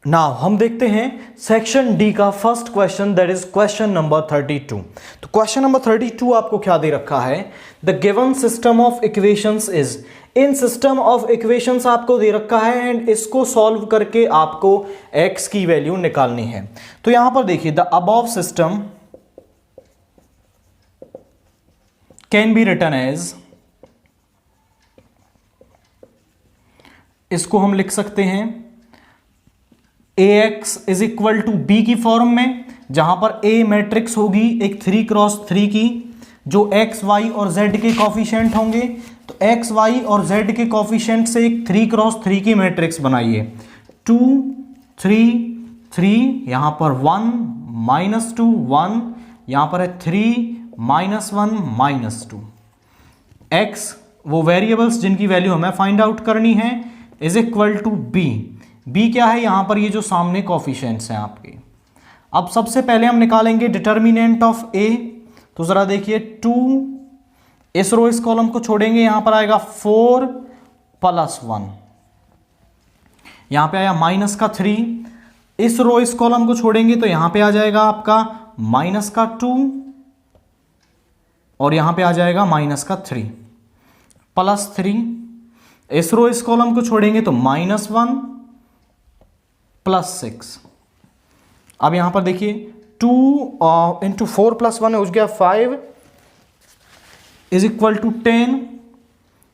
Now हम देखते हैं सेक्शन डी का first question, that is question number 32। तो क्वेश्चन नंबर 32 आपको क्या दे रखा है, the given system of equations is, in system of equations आपको दे रखा है एंड इसको सॉल्व करके आपको x की वैल्यू निकालनी है। तो यहां पर देखिए, the above system can be written as, इसको हम लिख सकते हैं ax is equal to B की फॉर्म में, जहां पर a मैट्रिक्स होगी एक 3x3 की, जो x, y और z के कॉफिशिएंट होंगे। तो x, y और z के कॉफिशिएंट से एक 3x3 की मैट्रिक्स बनाइए। 2 3 3, यहां पर 1 -2 1, यहां पर है 3 -1 -2। x वो वेरिएबल्स जिनकी वैल्यू हमें फाइंड आउट करनी है is equal to B. B क्या है, यहां पर ये जो सामने कॉफिशिएंट्स हैं आपके। अब सबसे पहले हम निकालेंगे डिटर्मिनेंट ऑफ ए। तो जरा देखिए 2, इस रो इस कॉलम को छोड़ेंगे, यहां पर आएगा 4 + 1, यहां पे आया -3। इस रो इस कॉलम को छोड़ेंगे तो यहां पे आ जाएगा आपका -2 और यहां पे आ जाएगा -3 +3। इस रो इस कॉलम को छोड़ेंगे तो -1 +6। अब यहां पर देखिए 2 × 4 + 1 हो गया 5 इज इक्वल टू 10।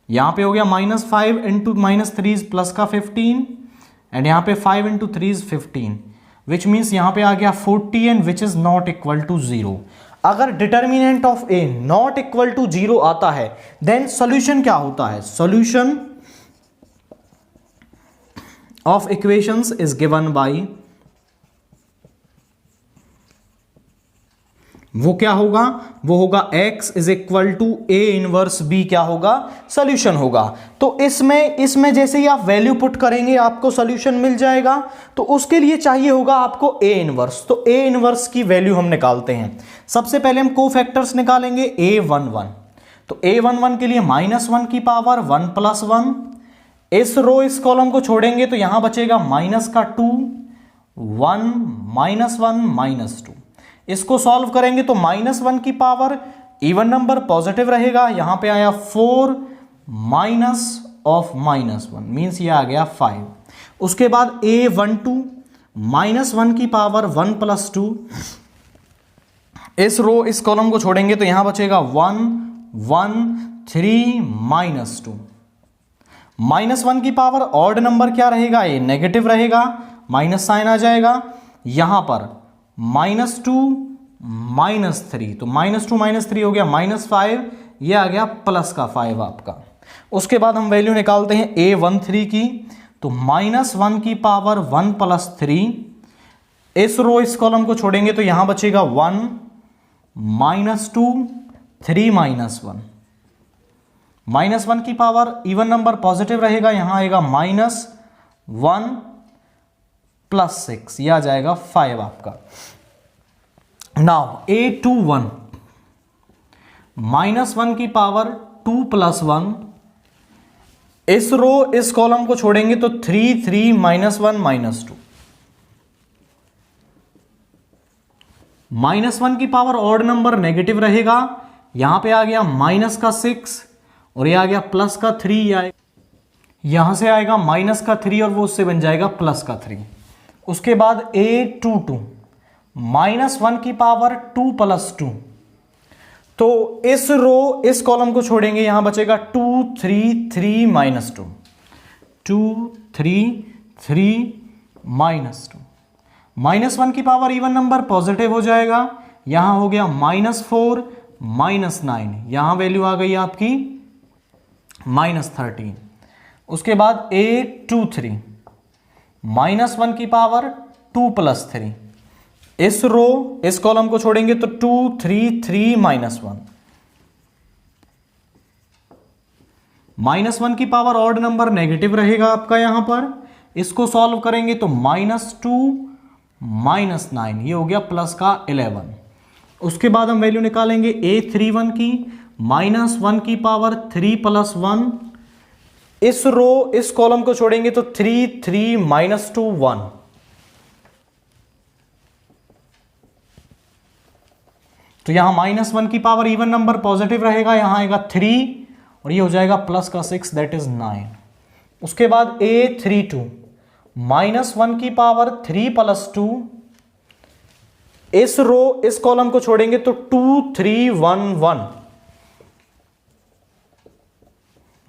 यहां पे हो गया -5 × -3 प्लस का 15 एंड यहां पे 5 × 3 = 15, विच मीन्स यहां पे आ गया 40 and which is not equal to 0। अगर determinant of A not equal to 0 आता है देन सॉल्यूशन क्या होता है, solution of equations is given by, वो क्या होगा, वो होगा x is equal to a inverse b, क्या होगा, सॉल्यूशन होगा। तो इसमें जैसे ही आप वैल्यू पुट करेंगे आपको सॉल्यूशन मिल जाएगा। तो उसके लिए चाहिए होगा आपको a इनवर्स। तो a इनवर्स की वैल्यू हम निकालते हैं। सबसे पहले हम कोफैक्टर्स निकालेंगे a11। तो a11 के लिए -1 की पावर 1 + 1, इस रो इस कॉलम को छोड़ेंगे तो यहां बचेगा -2 1 -1 -2। इसको सॉल्व करेंगे तो -1 की पावर, इवन नंबर पॉजिटिव रहेगा, यहां पे आया 4 -(-1) मींस ये आ गया 5। उसके बाद a12 -1 की पावर 1 + 2, इस रो इस कॉलम को छोड़ेंगे तो यहां बचेगा 1 1 3 -2। -1 की पावर ऑड नंबर क्या रहेगा, ये नेगेटिव रहेगा, माइनस साइन आ जाएगा। यहां पर -2 -3, तो -2 -3 हो गया -5, ये आ गया प्लस का 5 आपका। उसके बाद हम वैल्यू निकालते हैं a13 की। तो -1 की पावर 1 + 3, इस रो इस कॉलम को छोड़ेंगे तो यहां बचेगा 1 -2 3 -1। -1 की पावर इवन नंबर पॉजिटिव रहेगा, यहां आएगा -1 + 6, यह आ जाएगा 5 आपका। नाउ a21 -1 की पावर 2 + 1, इस रो इस कॉलम को छोड़ेंगे तो 3 3 -1 -2। -1 की पावर ऑड नंबर नेगेटिव रहेगा, यहां पे आ गया -6 और ये आ गया +3, यहां से आएगा -3 और वो उससे बन जाएगा +3। उसके बाद a22 -1 की पावर 2 + 2, तो इस रो इस कॉलम को छोड़ेंगे, यहां बचेगा 2 3 3 -2 2 3 3 -2। -1 की पावर इवन नंबर पॉजिटिव हो जाएगा, यहां हो गया -4 -9, यहां वैल्यू आ गई आपकी -13। उसके बाद a23 -1 की पावर 2 + 3, इस रो इस कॉलम को छोड़ेंगे तो 2 3 3 -1। -1 की पावर ऑड नंबर नेगेटिव रहेगा आपका, यहां पर इसको सॉल्व करेंगे तो -2 -9, ये हो गया प्लस का 11। उसके बाद हम वैल्यू निकालेंगे a31 की। -1 की पावर 3 + 1, इस रो इस कॉलम को छोड़ेंगे तो 3 3 -2 1। तो यहां -1 की पावर इवन नंबर पॉजिटिव रहेगा, यहां आएगा 3 और ये हो जाएगा प्लस का 6 दैट इज 9। उसके बाद A32 -1 की पावर 3 + 2, इस रो इस कॉलम को छोड़ेंगे तो 2 3 1 1।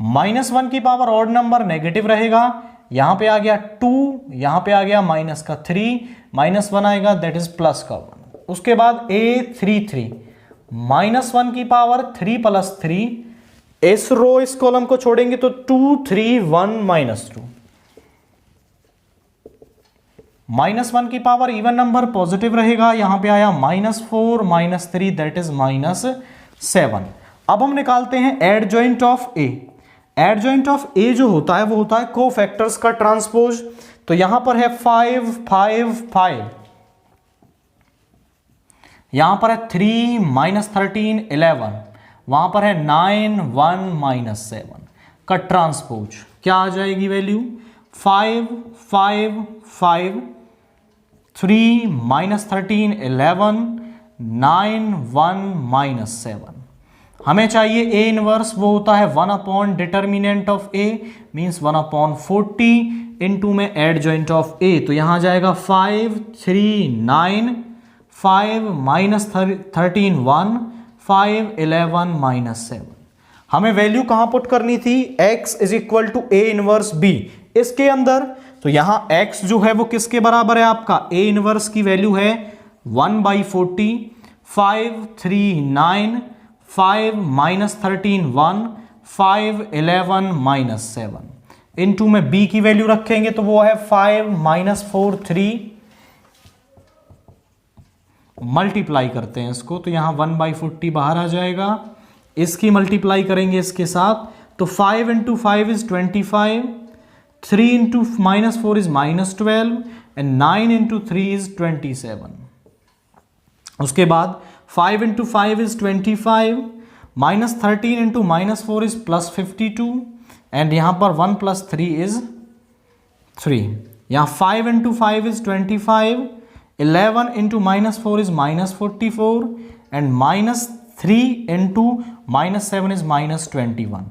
-1 की पावर ऑड नंबर नेगेटिव रहेगा, यहां पे आ गया 2, यहां पे आ गया -3, -1 आएगा दैट इज प्लस का 1। उसके बाद A33 -1 की पावर 3 + 3, इस रो इस कॉलम को छोड़ेंगे तो 2 3 1 -2। -1 की पावर इवन नंबर पॉजिटिव रहेगा, यहां पे आया -4 -3 दैट इज -7। अब हम निकालते हैं adjoint of A. Adjoint of A जो होता है वो होता है कोफैक्टर्स का ट्रांसपोज। तो यहां पर है 5 5 5, यहां पर है 3 -13 11, वहां पर है 9 1 -7 का ट्रांसपोज। क्या आ जाएगी वैल्यू? 5 5 5 3 -13 11 9 1 -7। हमें चाहिए ए इनवर्स, वो होता है 1 determinant of A means 1/40 into में एडजॉइंट ऑफ ए। तो यहां जाएगा 5 3 9 5 -13 1 5 11 -7। हमें वैल्यू कहां पुट करनी थी? x = a इनवर्स b इसके अंदर। तो यहां x जो है वो किसके बराबर है आपका? a इनवर्स की वैल्यू है 1/40, 5 3 9 5 -13 1 5 11 -7 इनटू में b की वैल्यू रखेंगे तो वो है 5 -4 3। मल्टीप्लाई करते हैं इसको तो यहां 1/40 बाहर आ जाएगा, इसकी मल्टीप्लाई करेंगे इसके साथ तो 5 × 5 इज 25, 3 × -4 इज -12 एंड 9 × 3 इज 27। उसके बाद 5 × 5 इज 25, -13 × -4 इज +52 एंड यहां पर 1 + 3 इज 3। यहां 5 × 5 इज 25, 11 × -4 is -44 and -3 × -7 is -21।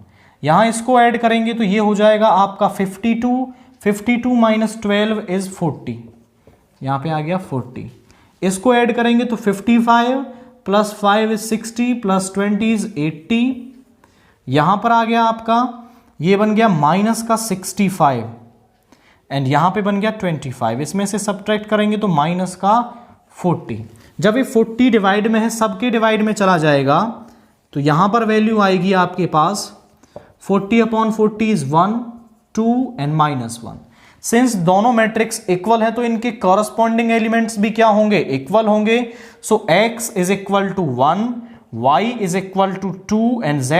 यहां इसको ऐड करेंगे तो ये हो जाएगा आपका 52, 52 - 12 is 40, यहां पे आ गया 40। इसको ऐड करेंगे तो 55 + 5 is 60 + 20 is 80। यहां पर आ गया आपका, ये बन गया -65 एंड यहां पे बन गया 25। इसमें से सब्ट्रैक्ट करेंगे तो -40। जब ये 40 डिवाइड में है, सबके डिवाइड में चला जाएगा तो यहां पर वैल्यू आएगी आपके पास 40/40 इज 1 2 एंड -1। सिंस दोनों मैट्रिक्स इक्वल है तो इनके कॉरस्पॉन्डिंग एलिमेंट्स भी क्या होंगे? इक्वल होंगे। सो x = 1, y = 2 एंड z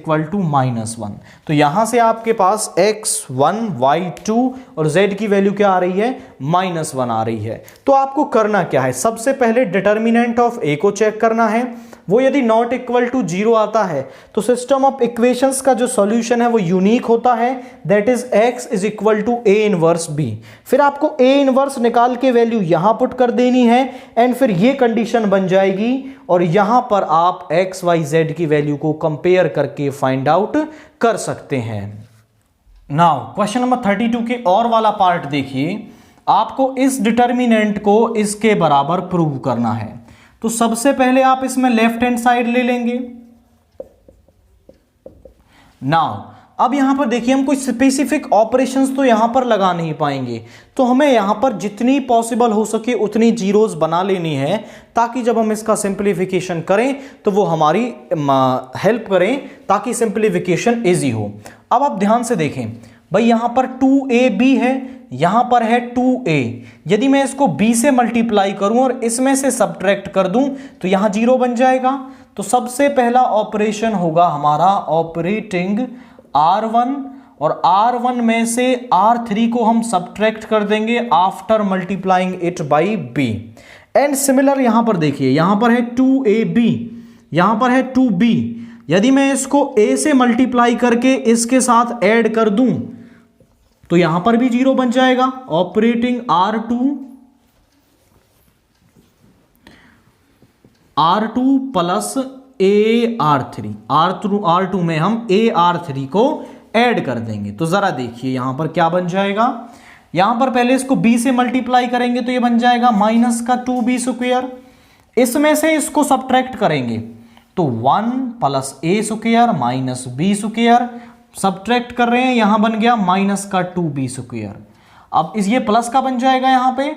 = -1। तो यहां से आपके पास x1 y2 और z की वैल्यू क्या आ रही है? -1 आ रही है। तो आपको करना क्या है? सबसे पहले डिटर्मिनेंट ऑफ a को चेक करना है। वो यदि नॉट इक्वल टू 0 आता है तो सिस्टम ऑफ इक्वेशंस का जो सॉल्यूशन है वो यूनिक होता है, that is x = a inverse b। फिर आपको a इनवर्स निकाल के वैल्यू यहां पुट कर देनी है एंड फिर ये कंडीशन बन जाएगी और यहां पर आप x y z की वैल्यू को कंपेयर करके फाइंड आउट कर सकते हैं। नाउ क्वेश्चन नंबर 32 के और वाला पार्ट देखिए। आपको इस डिटर्मिनेंट को इसके बराबर प्रूव करना है। तो सबसे पहले आप इसमें लेफ्ट हैंड साइड ले लेंगे। नाउ अब यहां पर देखिए, हम कोई स्पेसिफिक ऑपरेशंस तो यहां पर लगा नहीं पाएंगे, तो हमें यहां पर जितनी पॉसिबल हो सके उतनी जीरोस बना लेनी है ताकि जब हम इसका सिंप्लीफिकेशन करें तो वो हमारी हेल्प करें ताकि सिंप्लीफिकेशन इजी हो। अब आप ध्यान से देखें भाई, यहां पर 2ab है, यहां पर है 2a। यदि मैं इसको b से मल्टीप्लाई करूं और इसमें से सब्ट्रैक्ट कर दूं तो यहां 0 बन जाएगा। तो सबसे पहला ऑपरेशन होगा हमारा ऑपरेटिंग R1 और R1 में से R3 को हम सब्ट्रैक्ट कर देंगे after multiplying it by b। And similar यहां पर देखिए, यहां पर है 2ab, यहां पर है 2b। यदि मैं इसको a से मल्टीप्लाई करके इसके साथ ऐड कर दूं तो यहां पर भी 0 बन जाएगा। Operating R2 R2 plus AR3, R2 में हम AR3 को ऐड कर देंगे। तो जरा देखिए यहां पर क्या बन जाएगा, यहां पर पहले इसको b से मल्टीप्लाई करेंगे तो ये बन जाएगा माइनस का 2b स्क्वायर, इसमें से इसको सब्ट्रैक्ट करेंगे तो 1 plus a square minus b square, subtract कर रहे हैं, यहां बन गया माइनस का 2b स्क्वायर। अब ये प्लस का बन जाएगा यहां पे,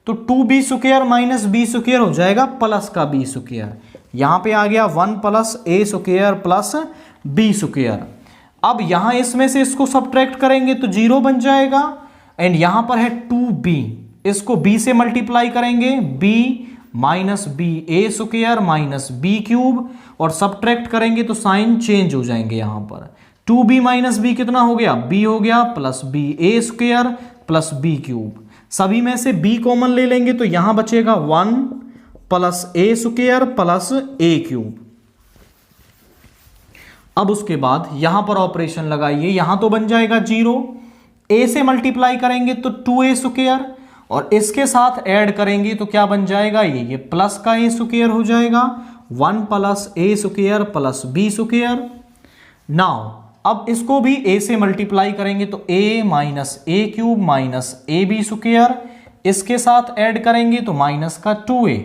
तो 2b square minus b square हो जाएगा प्लस का b स्क्वायर, यहां पे आ गया 1 plus a square plus b square. अब यहां इसमें से इसको सब्ट्रैक्ट करेंगे तो 0 बन जाएगा, एंड यहां पर है 2b, इसको b से मल्टीप्लाई करेंगे b माइनस बी ए स्क्वायर माइनस बी क्यूब, और सब्ट्रैक्ट करेंगे तो साइन चेंज हो जाएंगे। यहां पर 2b माइनस बी कितना हो गया, b हो गया प्लस बी ए स्क्वायर प्लस बी क्यूब, सभी में से b कॉमन ले लेंगे तो यहां बचेगा 1 plus a square plus A cube. अब उसके बाद यहां पर ऑपरेशन लगाइए, यहां तो बन जाएगा 0, a से मल्टीप्लाई करेंगे तो 2a स्क्वायर, और इसके साथ ऐड करेंगे तो क्या बन जाएगा, ये प्लस का a स्क्वायर हो जाएगा, 1 plus a square plus b square. Now अब इसको भी a से मल्टीप्लाई करेंगे तो a minus A cube minus A B square, इसके साथ ऐड करेंगे तो माइनस का 2a,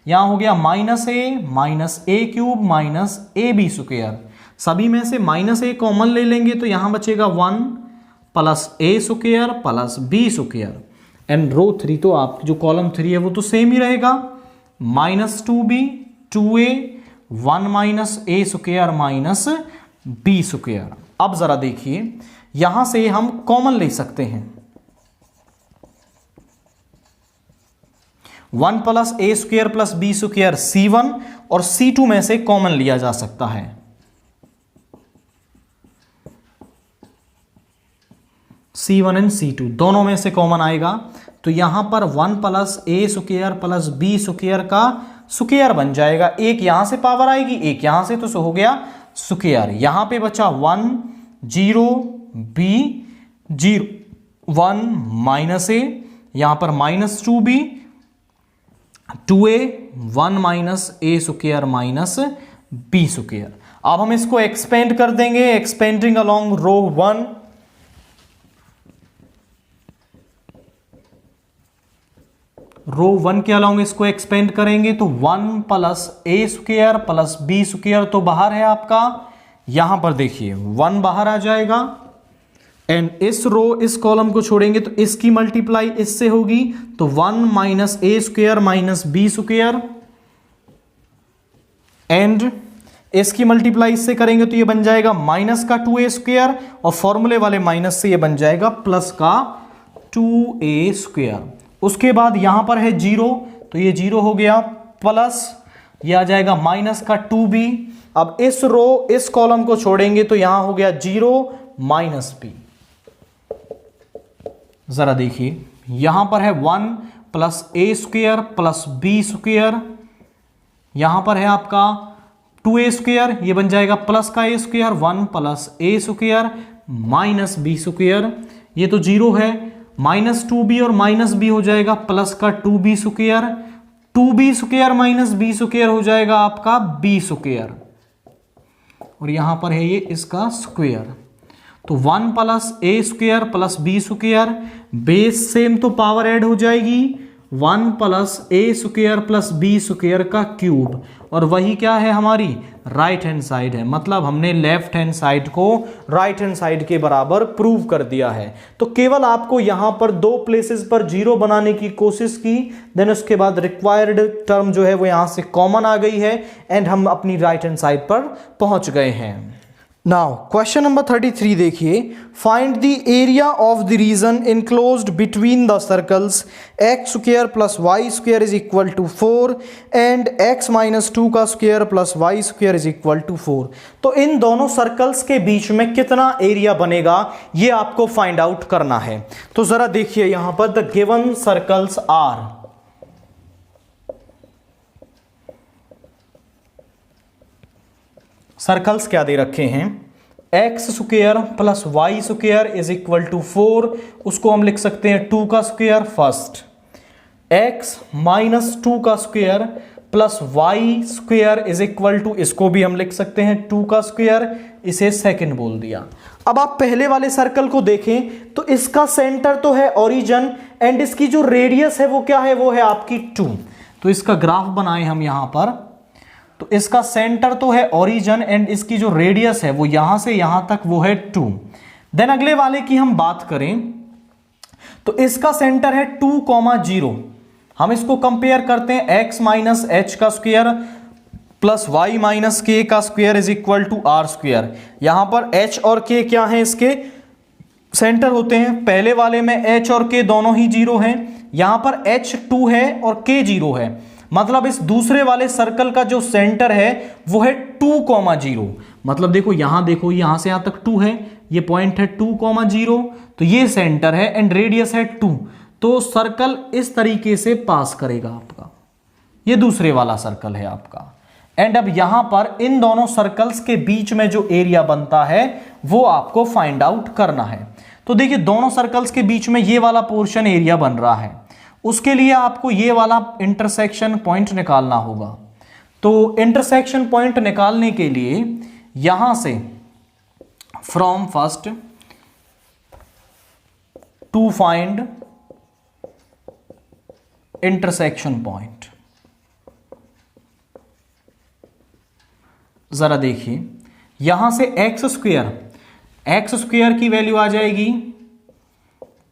यहां हो गया minus A cube minus A B square, सभी में से माइनस ए कॉमन ले लेंगे तो यहां बचेगा 1 plus a square plus b square, and row 3 तो आप जो कॉलम 3 है वो तो सेम ही रहेगा, minus 2b 2a 1 minus a square minus b square. अब जरा देखिए यहां से हम कॉमन ले सकते हैं, 1 plus a square plus b square c1, और c2 में से कॉमन लिया जा सकता है, c1 एंड c2 दोनों में से कॉमन आएगा, तो यहां पर 1 plus a square plus b square का स्क्वायर बन जाएगा, एक यहां से पावर आएगी एक यहां से, तो हो गया स्क्वायर। यहां पे बचा 1 0 b 0 1 माइनस ए, यहां पर minus 2b 2a 1 minus a square minus b square. अब हम इसको एक्सपेंड कर देंगे, एक्सपेंडिंग अलोंग रो 1, रो 1 के अलोंग इसको एक्सपेंड करेंगे तो 1 plus a square plus b square तो बाहर है आपका, यहां पर देखिए 1 बाहर आ जाएगा, एंड इस रो इस कॉलम को छोड़ेंगे तो इसकी मल्टीप्लाई इससे होगी, तो 1 minus a square minus b square, and इसकी मल्टीप्लाई इससे करेंगे तो ये बन जाएगा माइनस का 2a स्क्वायर, और फॉर्मूले वाले माइनस से ये बन जाएगा प्लस का 2a स्क्वायर। उसके बाद यहां पर है 0, तो ये 0 हो गया, प्लस ये आ जाएगा माइनस का 2b, अब इस रो इस कॉलम को छोड़ेंगे तो यहां हो गया 0 माइनस b। जरा देखिए यहां पर है 1 plus a square plus b square, यहां पर है आपका 2a स्क्वायर, ये बन जाएगा प्लस का ए square 1 plus a square minus b square, ये तो 0 है, माइनस 2b और माइनस b हो जाएगा प्लस का 2b square, 2b square minus b square हो जाएगा आपका b स्क्वायर, और यहां पर है ये इसका स्क्वायर, तो 1 plus a square plus b square, base same तो पावर ऐड हो जाएगी, 1 plus a square plus b square का क्यूब, और वही क्या है हमारी राइट हैंड साइड है, मतलब हमने लेफ्ट हैंड साइड को राइट हैंड साइड के बराबर प्रूव कर दिया है। तो केवल आपको यहां पर 2 प्लेसेस पर 0 बनाने की कोशिश की, देन उसके बाद रिक्वायर्ड टर्म जो है वो यहां से कॉमन आ गई है, एंड हम अपनी राइट हैंड साइड पर पहुंच गए हैं। नाउ क्वेश्चन नंबर 33 देखिए, find the area of the region enclosed between the circles x square plus y square is equal to 4 and x minus 2 का square plus y square is equal to 4। तो इन दोनों circles के बीच में कितना area बनेगा ये आपको फाइंड आउट करना है। तो जरा देखिए यहां पर the given circles are, circles क्या दे रखे हैं, x square plus y square is equal to 4, उसको हम लिख सकते हैं 2 का स्क्वायर फर्स्ट, एक्स माइनस 2 का square plus y square is equal to, इसको भी हम लिख सकते हैं 2 का स्क्वेयर, इसे सेकंड बोल दिया। अब आप पहले वाले सर्कल को देखें तो इसका सेंटर तो है ओरिजिन एंड इसकी जो रेडियस है वो क्या है, वो है आपकी 2। तो इसका ग्राफ बनाए हम यहां पर, तो इसका सेंटर तो है ओरिजिन एंड इसकी जो रेडियस है वो यहां से यहां तक वो है 2। देन अगले वाले की हम बात करें तो इसका सेंटर है 2,0। हम इसको कंपेयर करते हैं x माइनस एच का square plus y minus k का square is equal to r square. यहां पर h और k क्या है, इसके सेंटर होते हैं। पहले वाले में h और k दोनों ही 0 हैं, यहां पर h 2 है और k 0 है, मतलब इस दूसरे वाले सर्कल का जो सेंटर है वो है 2,0। मतलब देखो यहां से यहां तक 2 है, ये पॉइंट है 2,0, तो ये सेंटर है एंड रेडियस है 2। तो सर्कल इस तरीके से पास करेगा आपका, ये दूसरे वाला सर्कल है आपका। एंड अब यहां पर इन दोनों सर्कल्स के बीच में जो एरिया बनता है वो आपको फाइंड आउट करना है। तो देखिए दोनों सर्कल्स के बीच में ये वाला पोर्शन एरिया बन रहा है, उसके लिए आपको ये वाला इंटरसेक्शन पॉइंट निकालना होगा। तो इंटरसेक्शन पॉइंट निकालने के लिए यहां से from first to find intersection point, जरा देखिए यहां से एक्स स्क्वेयर की वैल्यू आ जाएगी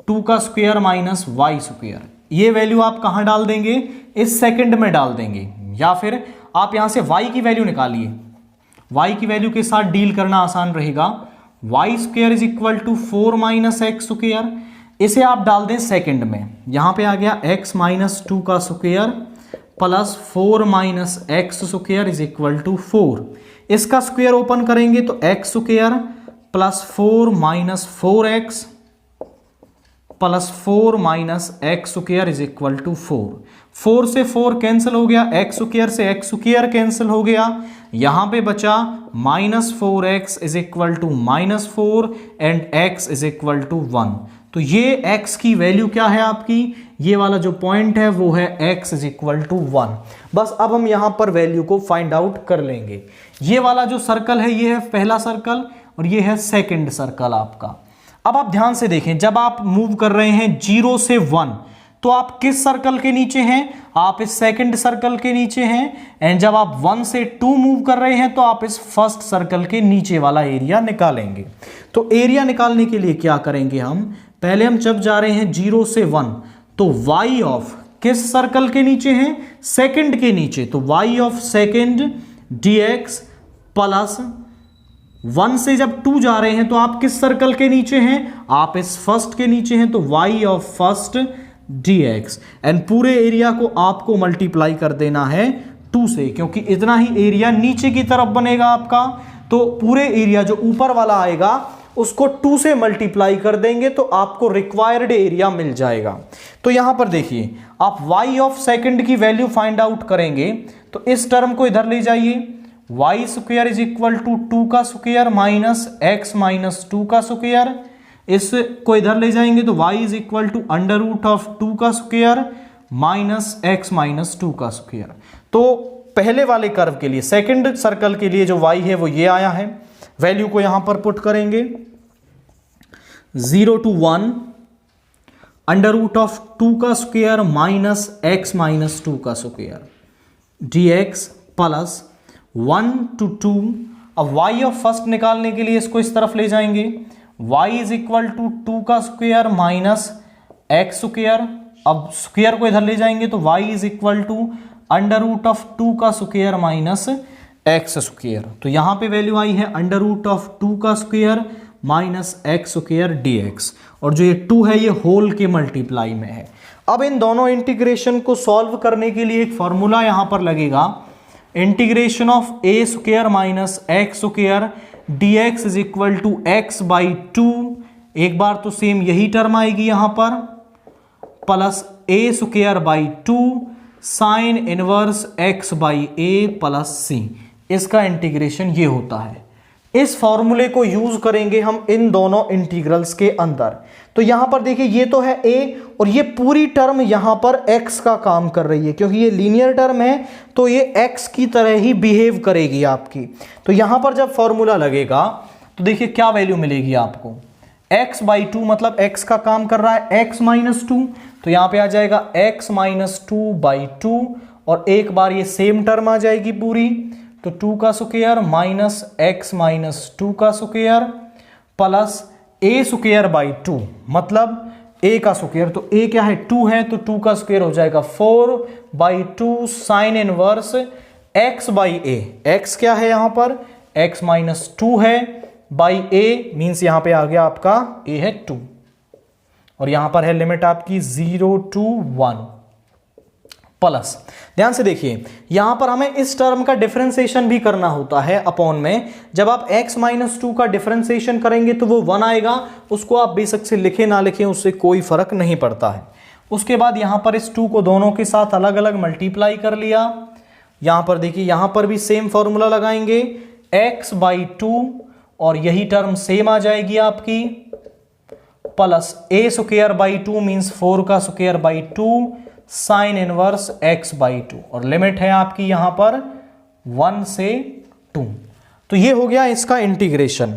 2 का स्क्वायर माइनस वाई स्क्वायर। ये वैल्यू आप कहां डाल देंगे, इस सेकंड में डाल देंगे, या फिर आप यहां से y की वैल्यू निकालिए। y की वैल्यू के साथ डील करना आसान रहेगा। Y square is equal to 4 minus x square, इसे आप डाल दें सेकंड में। यहां पे आ गया x माइनस 2 का square plus 4 minus x square is equal to 4। इसका स्क्वायर ओपन करेंगे तो x square plus 4 minus 4x plus 4 minus x square is equal to 4। 4 से 4 कैंसिल हो गया, एक्स स्क्वायर से एक्स स्क्वायर कैंसिल हो गया, यहां पे बचा minus 4x is equal to minus 4 and x is equal to 1। तो ये x की वैल्यू क्या है आपकी, ये वाला जो पॉइंट है वो है x इज इक्वल टू 1। बस अब हम यहां पर वैल्यू को फाइंड आउट कर लेंगे। ये वाला जो सर्कल है ये है पहला सर्कल और ये है सेकंड सर्कल आपका। अब आप ध्यान से देखें, जब आप मूव कर रहे हैं 0 से 1 तो आप किस सर्कल के नीचे हैं, आप इस सेकंड सर्कल के नीचे हैं। एंड जब आप 1 से 2 मूव कर रहे हैं तो आप इस फर्स्ट सर्कल के नीचे वाला एरिया निकालेंगे। तो एरिया निकालने के लिए क्या करेंगे हम, पहले हम जब जा रहे हैं 0 से 1 तो y ऑफ किस सर्कल के नीचे हैं, सेकंड के नीचे, तो y of second dx plus 1 से जब 2 जा रहे हैं तो आप किस सर्कल के नीचे हैं, आप इस फर्स्ट के नीचे हैं, तो y of first dx। And पूरे एरिया को आपको मल्टीप्लाई कर देना है 2 से, क्योंकि इतना ही एरिया नीचे की तरफ बनेगा आपका। तो पूरे एरिया जो ऊपर वाला आएगा उसको 2 से मल्टीप्लाई कर देंगे तो आपको रिक्वायर्ड एरिया मिल जाएगा। तो यहां पर देखिए आप y ऑफ सेकंड की वैल्यू फाइंड आउट करेंगे तो इस टर्म को इधर ले जाइए, y square is equal to 2 का स्क्वायर माइनस एक्स माइनस 2 का स्क्वायर। इसको इधर ले जाएंगे तो y is equal to under root of 2 का स्क्वायर माइनस एक्स माइनस 2 का स्क्वायर। तो पहले वाले कर्व के लिए, सेकंड सर्कल के लिए जो y है वो ये आया है। वैल्यू को यहां पर पुट करेंगे 0 to 1 अंडर रूट ऑफ 2 का स्क्वायर माइनस एक्स माइनस 2 का स्क्वायर dx प्लस 1 to 2। अब y ऑफ फर्स्ट निकालने के लिए इसको इस तरफ ले जाएंगे, y इज इक्वल टू 2 का स्क्वायर माइनस एक्स स्क्वायर। अब स्क्वायर को इधर ले जाएंगे तो y is equal to under root of 2 का स्क्वायर माइनस एक्स स्क्वायर। तो यहां पे वैल्यू आई है अंडर रूट ऑफ 2 का square minus x square dx, और जो ये 2 है ये होल के मल्टीप्लाई में है। अब इन दोनों इंटीग्रेशन को सॉल्व करने के लिए एक फॉर्मूला यहां पर लगेगा, integration of a square minus x square dx is equal to x by 2। एक बार तो सेम यही टर्म आएगी यहां पर, plus a square by 2 sine inverse x by a plus c. इसका इंटीग्रेशन ये होता है। इस फॉर्मूले को यूज करेंगे हम इन दोनों इंटीग्रल्स के अंदर। तो यहां पर देखिए ये तो है a और ये पूरी टर्म यहां पर x का काम कर रही है, क्योंकि ये लीनियर टर्म है तो ये x की तरह ही बिहेव करेगी आपकी। तो यहां पर जब फॉर्मूला लगेगा तो देखिए क्या वैल्यू मिलेगी आपको, x बाई 2 मतलब x का काम कर रहा है x माइनस 2, तो यहां पे आ जाएगा x माइनस 2 बाई 2 और एक बार ये सेम टर्म आ जाएगी पूरी, तो 2 का स्क्वायर माइनस x माइनस 2 का square plus a square by 2 मतलब a का स्क्वायर, तो a क्या है 2 है तो 2 का स्क्वायर हो जाएगा 4 by 2 sine inverse x by a, x क्या है यहां पर x माइनस 2 है बाई a मीन्स यहां पे आ गया आपका a है 2 और यहां पर है लिमिट आपकी 0 to 1 प्लस। ध्यान से देखिए यहां पर हमें इस टर्म का डिफरेंशिएशन भी करना होता है अपॉन में। जब आप x माइनस 2 का डिफरेंशिएशन करेंगे तो वो 1 आएगा, उसको आप बेशक से लिखे ना लिखें उससे कोई फर्क नहीं पड़ता है। उसके बाद यहां पर इस 2 को दोनों के साथ अलग अलग मल्टीप्लाई कर लिया। यहां पर देखिए यहां पर भी सेम फॉर्मूला लगाएंगे x बाई 2 और यही टर्म सेम आ जाएगी आपकी plus a square by 2 means 4 का square by 2 sine inverse x by 2 और लिमिट है आपकी यहां पर 1 से 2। तो ये हो गया इसका इंटीग्रेशन।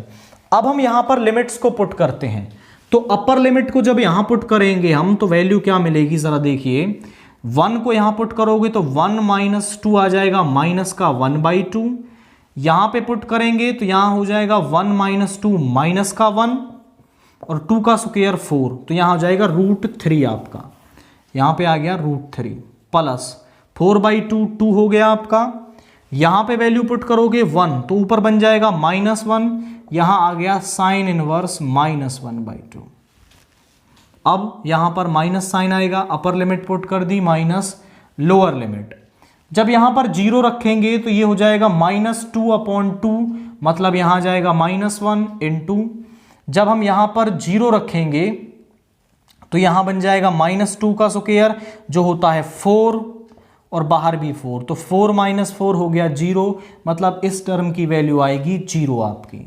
अब हम यहां पर लिमिट्स को पुट करते हैं, तो अपर लिमिट को जब यहां पुट करेंगे हम तो वैल्यू क्या मिलेगी जरा देखिए, 1 को यहां पुट करोगे तो 1 माइनस 2 आ जाएगा माइनस का 1 बाई 2, यहां पे पुट करेंगे तो यहां हो जाएगा 1 माइनस 2 माइनस का 1 और 2 का स्क्वायर 4, तो यहां हो जाएगा √3 आपका, यहां पे आ गया √3 प्लस 4 बाई 2 2 हो गया आपका। यहां पे वैल्यू पुट करोगे 1 तो ऊपर बन जाएगा -1, यहां आ गया साइन इनवर्स -1 बाई 2। अब यहां पर माइनस साइन आएगा, अपर लिमिट पुट कर दी माइनस लोअर लिमिट। जब यहां पर 0 रखेंगे तो ये हो जाएगा -2/2 मतलब यहां आ जाएगा -1 इंटू, जब हम यहां पर 0 रखेंगे तो यहां बन जाएगा -2 का स्क्वायर जो होता है 4 और बाहर भी 4, तो 4 माइनस 4 हो गया 0 मतलब इस टर्म की वैल्यू आएगी 0 आपकी।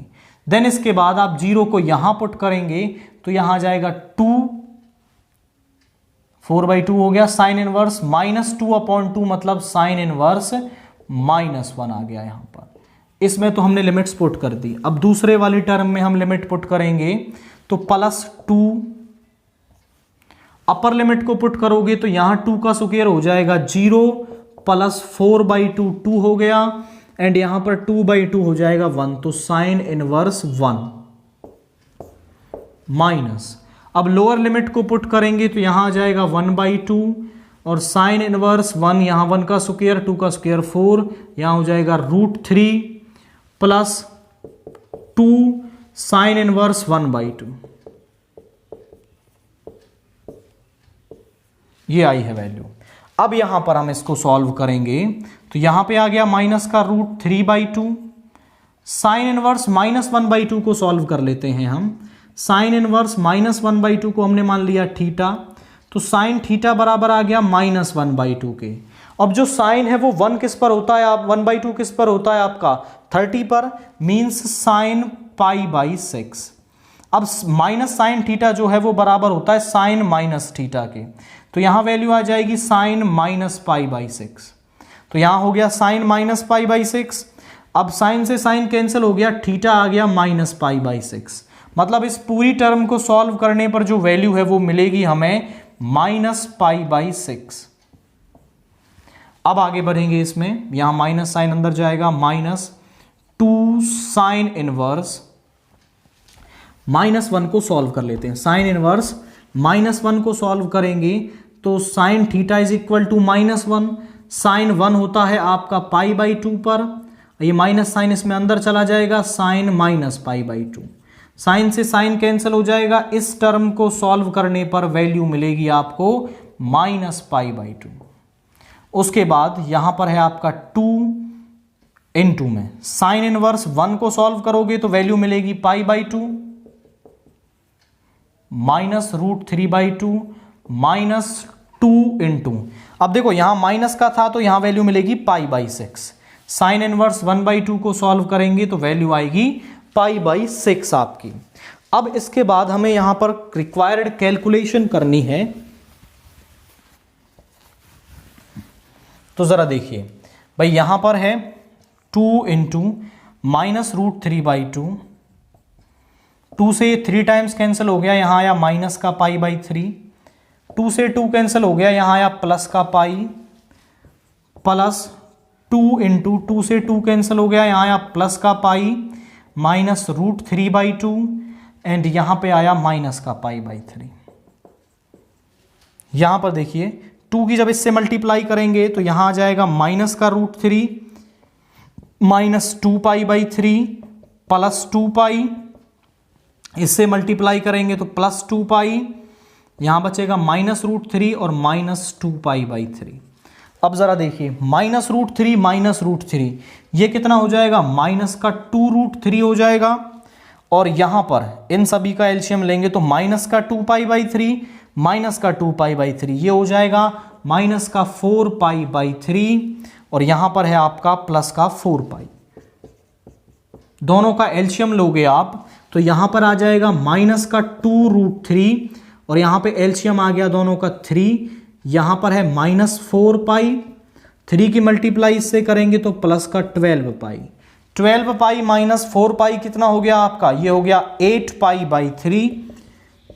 देन इसके बाद आप 0 को यहां पुट करेंगे तो यहां आ जाएगा 2, 4 बाई 2 हो गया साइन इनवर्स -2/2 मतलब साइन इनवर्स -1 आ गया यहां पर। इसमें तो हमने लिमिट्स पुट कर दी। अब दूसरे वाली टर्म में हम लिमिट पुट करेंगे तो +2, अपर लिमिट को पुट करोगे तो यहां 2 का स्क्वायर हो जाएगा 0 प्लस 4 बाई 2 2 हो गया एंड यहां पर 2 बाई 2 हो जाएगा 1, तो साइन इनवर्स 1 माइनस। अब लोअर लिमिट को पुट करेंगे तो यहां आ जाएगा 1 बाई 2 और साइन इनवर्स 1, यहां 1 का स्क्वायर 2 का स्क्वायर 4, यहां हो जाएगा √3 प्लस 2 साइन इनवर्स 1 बाई 2। ये आई है वैल्यू। अब यहां पर हम इसको सॉल्व करेंगे तो यहां पे आ गया माइनस का √3 बाई 2, साइन इनवर्स -1 बाई 2 को सॉल्व कर लेते हैं हम। साइन इनवर्स -1 बाई 2 को हमने मान लिया थीटा, तो साइन थीटा बराबर आ गया -1 बाई 2 के। अब जो साइन है वो 1 किस पर होता है, आप 1 बाई 2 किस पर होता है आपका 30 पर, मीन्स साइन π/6। अब माइनस साइन थीटा जो है वो बराबर होता है साइन माइनस थीटा के, तो यहां वैल्यू आ जाएगी साइन -π/6, तो यहां हो गया साइन -π/6। अब साइन से साइन कैंसिल हो गया, थीटा आ गया -π/6, मतलब इस पूरी टर्म को सॉल्व करने पर जो वैल्यू है वो मिलेगी हमें -π/6। अब आगे बढ़ेंगे इसमें, यहां माइनस साइन अंदर जाएगा, -2 साइन इनवर्स -1 को सॉल्व कर लेते हैं। साइन इनवर्स -1 को सॉल्व करेंगे तो sine theta is equal to -1, sine 1 होता है आपका π/2 पर, ये माइनस साइन इसमें अंदर चला जाएगा, साइन -π/2, साइन से साइन कैंसिल हो जाएगा। इस टर्म को सॉल्व करने पर वैल्यू मिलेगी आपको -π/2। उसके बाद यहां पर है आपका 2 × में साइन इनवर्स 1 को सॉल्व करोगे तो वैल्यू मिलेगी π/2 -√3/2 -2 × अब देखो यहां माइनस का था तो यहां वैल्यू मिलेगी π/6। साइन इनवर्स 1/2 को सॉल्व करेंगे तो वैल्यू आएगी π/6 आपकी। अब इसके बाद हमें यहां पर रिक्वायर्ड कैलकुलेशन करनी है। तो जरा देखिए भाई, यहां पर है 2 इंटू -√3/2, 2 से 3 टाइम्स कैंसिल हो गया, यहां आया माइनस का π/3, 2 से 2 कैंसिल हो गया, यहां आया प्लस का पाई, प्लस 2 इंटू 2 से 2 कैंसिल हो गया, यहां आया प्लस का पाई, -√3/2 एंड यहां पे आया माइनस का π/3। यहां पर देखिए 2 की जब इससे मल्टीप्लाई करेंगे तो यहां आ जाएगा माइनस का √3 -2π/3 प्लस 2π, इससे मल्टीप्लाई करेंगे तो प्लस 2π, यहां बचेगा -√3 और -2π/3। अब जरा देखिए -√3 ये कितना हो जाएगा, माइनस का 2√3 हो जाएगा, और यहां पर इन सभी का एलसीएम लेंगे तो माइनस का 2π/3 माइनस का 2π/3 ये हो जाएगा माइनस का 4π/3, और यहां पर है आपका प्लस का 4π। दोनों का एलसीएम लोगे आप तो यहां पर आ जाएगा माइनस का 2√3 और यहां पे एलसीएम आ गया दोनों का 3, यहां पर है -4π, 3 की मल्टीप्लाई इससे करेंगे तो प्लस का 12π, 12π माइनस 4π कितना हो गया आपका, ये हो गया 8π/3,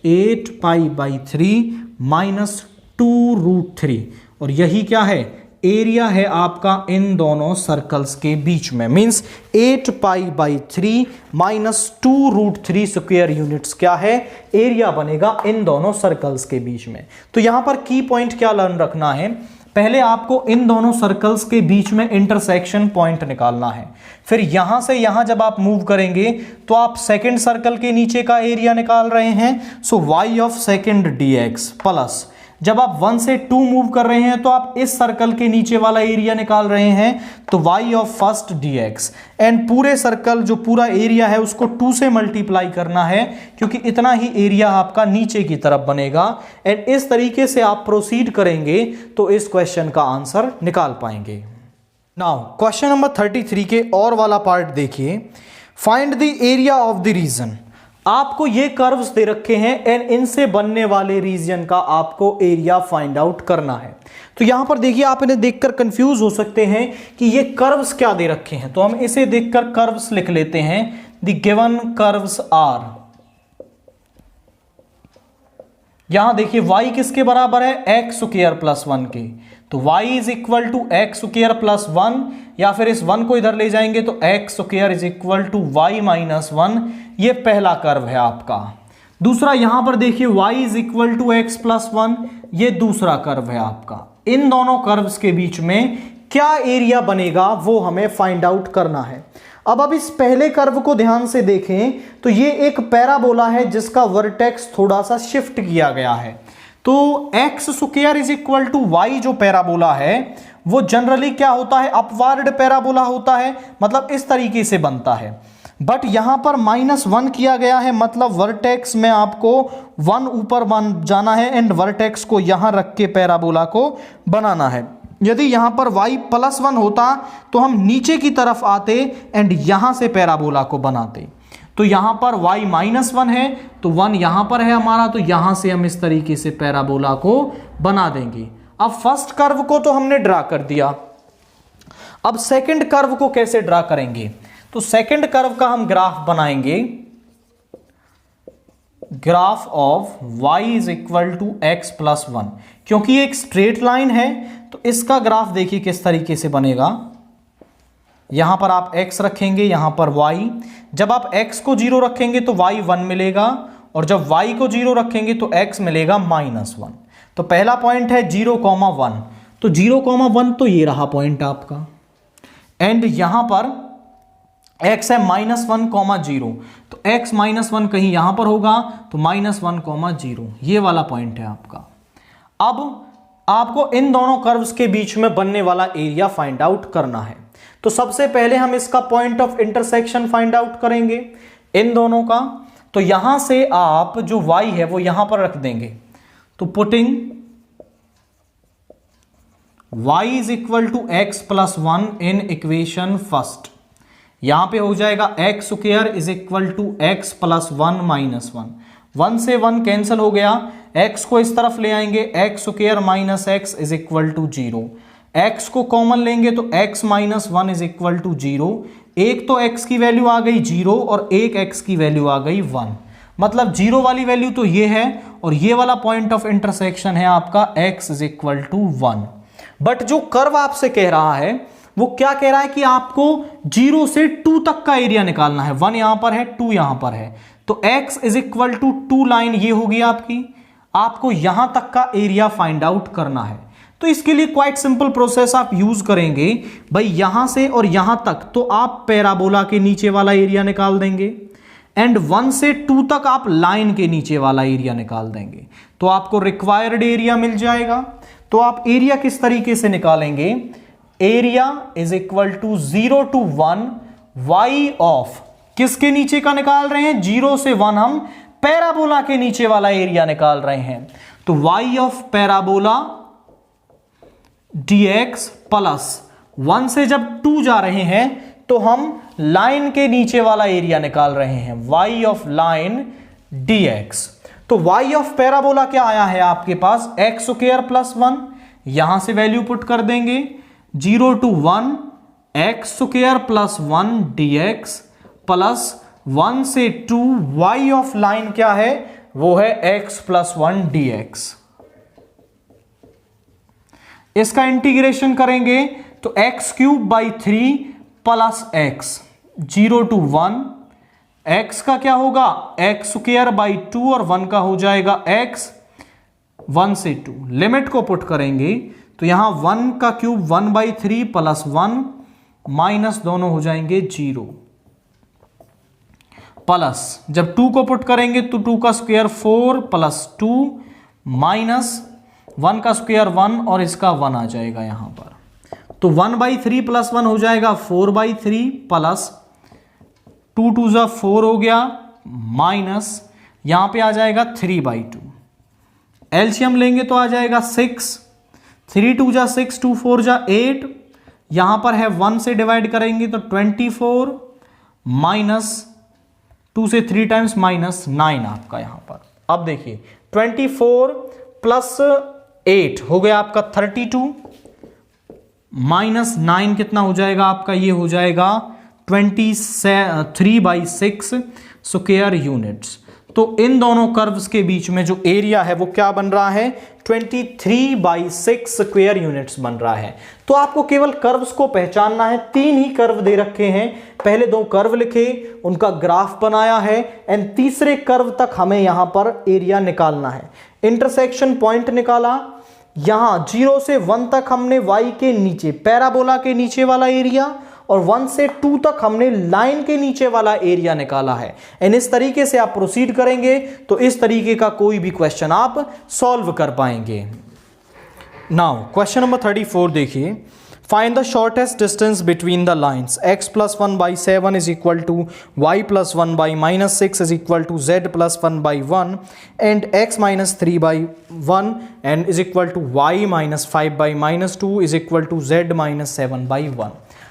8π/3 माइनस 2√3, और यही क्या है, एरिया है आपका इन दोनों सर्कल्स के बीच में, मींस 8π/3 माइनस 2√3 स्क्वायर यूनिट्स क्या है, एरिया बनेगा इन दोनों सर्कल्स के बीच में। तो यहां पर की पॉइंट क्या लर्न रखना है, पहले आपको इन दोनों सर्कल्स के बीच में इंटरसेक्शन पॉइंट निकालना है, फिर यहां से यहां जब आप मूव करेंगे तो आप सेकंड सर्कल के नीचे का एरिया निकाल रहे हैं, सो y of second dx, plus जब आप 1 से 2 मूव कर रहे हैं तो आप इस सर्कल के नीचे वाला एरिया निकाल रहे हैं, तो y of first dx, and पूरे सर्कल जो पूरा एरिया है उसको 2 से मल्टीप्लाई करना है क्योंकि इतना ही एरिया आपका नीचे की तरफ बनेगा, एंड इस तरीके से आप प्रोसीड करेंगे तो इस क्वेश्चन का आंसर निकाल पाएंगे। नाउ क्वेश्चन नंबर 33 के और वाला पार्ट देखिए, find the area of the region. आपको ये कर्व्स दे रखे हैं एंड इनसे बनने वाले रीजन का आपको एरिया फाइंड आउट करना है। तो यहां पर देखिए आप इन्हें देखकर कंफ्यूज हो सकते हैं कि ये कर्व्स क्या दे रखे हैं, तो हम इसे देखकर कर्व्स लिख लेते हैं, द गिवन कर्व्स आर। यहां देखिए y किसके बराबर है, x² + 1 के, तो y is equal to x² + 1, या फिर इस 1 को इधर ले जाएंगे तो x² is equal to y - 1, ये पहला कर्व है आपका। दूसरा यहां पर देखिए y is equal to x + 1, ये दूसरा कर्व है आपका। इन दोनों कर्व्स के बीच में क्या एरिया बनेगा वो हमें फाइंड आउट करना है। अब इस पहले कर्व को ध्यान से देखें तो ये एक पैराबोला है जिसका वर्टेक्स थोड़ा सा शिफ्ट किया गया है, तो x² is equal to y जो पैराबोला है वो जनरली क्या होता है, अपवार्ड पैराबोला होता है, मतलब इस तरीके से बनता है, बट यहां पर -1 किया गया है, मतलब वर्टेक्स में आपको 1 ऊपर बन जाना है एंड वर्टेक्स को यहां रख के पैराबोला को बनाना है। यदि यहां पर y + 1 होता तो हम नीचे की तरफ आते एंड यहां से पैराबोला को बनाते, तो यहां पर y -1 है तो 1 यहां पर है हमारा, तो यहां से हम इस तरीके से पैराबोला को बना देंगे। अब फर्स्ट कर्व को तो हमने ड्रा कर दिया, अब सेकंड कर्व को कैसे ड्रा करेंगे, तो सेकंड कर्व का हम ग्राफ बनाएंगे, graph of y is equal to x + 1, क्योंकि ये एक स्ट्रेट लाइन है तो इसका ग्राफ देखिए किस तरीके से बनेगा। यहां पर आप x रखेंगे, यहां पर y, जब आप x को 0 रखेंगे तो y 1 मिलेगा, और जब y को 0 रखेंगे तो x मिलेगा -1। तो पहला पॉइंट है 0,1, तो 0,1 तो ये रहा पॉइंट आपका, एंड यहां पर x है -1,0, तो x -1 कहीं यहां पर होगा तो -1,0, ये वाला पॉइंट है आपका। अब आपको इन दोनों कर्व्स के बीच में बनने वाला एरिया फाइंड आउट करना है, तो सबसे पहले हम इसका point of intersection find out करेंगे इन दोनों का। तो यहां से आप जो y है वो यहां पर रख देंगे, तो putting y is equal to x + 1 in equation first, यहां पे हो जाएगा x square is equal to x plus 1 minus 1, 1 से 1 कैंसिल हो गया, x को इस तरफ ले आएंगे, x square minus x is equal to 0, x को कॉमन लेंगे तो x minus 1 is equal to 0, एक तो x की वैल्यू आ गई 0 और एक x की वैल्यू आ गई 1, मतलब 0 वाली वैल्यू तो ये है और ये वाला पॉइंट ऑफ इंटरसेक्शन है आपका x is equal to 1। But जो कर्व आपसे कह रहा है वो क्या कह रहा है कि आपको 0 से 2 तक का एरिया निकालना है, 1 यहां पर है 2 यहां पर है, तो x is equal to 2 line ये होगी आपकी, आपको यहां तक का एरिया फाइंड आउट करना है। तो इसके लिए क्वाइट सिंपल प्रोसेस आप यूज करेंगे भाई, यहां से और यहां तक तो आप पैराबोला के नीचे वाला एरिया निकाल देंगे एंड 1 से 2 तक आप लाइन के नीचे वाला एरिया निकाल देंगे, तो आपको रिक्वायर्ड एरिया मिल जाएगा। तो आप एरिया किस तरीके से निकालेंगे, area is equal to 0 to 1 y of, किसके नीचे का निकाल रहे हैं, 0 से 1 हम पैराबोला के नीचे वाला एरिया निकाल रहे हैं, तो y of parabola dx plus 1 से जब 2 जा रहे हैं तो हम लाइन के नीचे वाला एरिया निकाल रहे हैं, y ऑफ लाइन dx। तो y ऑफ पैराबोला क्या आया है आपके पास, एक्स स्क्वायर प्लस 1, यहां से वैल्यू पुट कर देंगे, 0 to 1 x square plus 1 dx plus 1 से 2 y ऑफ लाइन क्या है, वो है x प्लस 1 dx। इसका इंटीग्रेशन करेंगे तो x cube by 3 plus x, 0 to 1 x का क्या होगा, एक्स स्क्वायर बाई 2 और 1 का हो जाएगा x, 1 से 2 लिमिट को पुट करेंगे तो यहां 1 का क्यूब 1 बाई 3 प्लस 1 माइनस दोनों हो जाएंगे 0, प्लस जब 2 को पुट करेंगे तो 2 का स्क्वायर 4 प्लस 2 माइनस 1 का स्क्वायर 1 और इसका 1 आ जाएगा यहां पर, तो 1 बाई 3 प्लस 1 हो जाएगा 4 बाई 3 प्लस 2 2 जा 4 हो गया माइनस यहां पे आ जाएगा 3 बाई 2, एलसीएम लेंगे तो आ जाएगा 6, 3 2 जा 6, 2 4 जा 8, यहां पर है 1 से डिवाइड करेंगे तो 24 माइनस 2 से 3 टाइम्स माइनस 9 आपका यहां पर। अब देखिए 24 प्लस 8 हो गया आपका 32 माइनस 9 कितना हो जाएगा आपका, ये हो जाएगा 23/6 स्क्वायर यूनिट्स। तो इन दोनों कर्व्स के बीच में जो एरिया है वो क्या बन रहा है, 23/6 स्क्वायर यूनिट्स बन रहा है। तो आपको केवल कर्व्स को पहचानना है, 3 ही कर्व दे रखे हैं, पहले 2 कर्व लिखे, उनका ग्राफ बनाया है एंड तीसरे कर्व तक हमें यहां पर एरिया निकालना है। इंटरसेक्शन पॉइंट निकाला, यहां 0 से 1 तक हमने y के नीचे पैराबोला के नीचे वाला एरिया और 1 से 2 तक हमने लाइन के नीचे वाला एरिया निकाला है। एंड इस तरीके से आप प्रोसीड करेंगे तो इस तरीके का कोई भी क्वेश्चन आप सॉल्व कर पाएंगे। नाउ क्वेश्चन नंबर 34 देखिए, find the shortest distance between the lines x plus 1 by 7 is equal to y plus 1 by minus 6 is equal to z plus 1 by 1 and x minus 3 by 1 and is equal to y minus 5 by minus 2 is equal to z minus 7 by 1।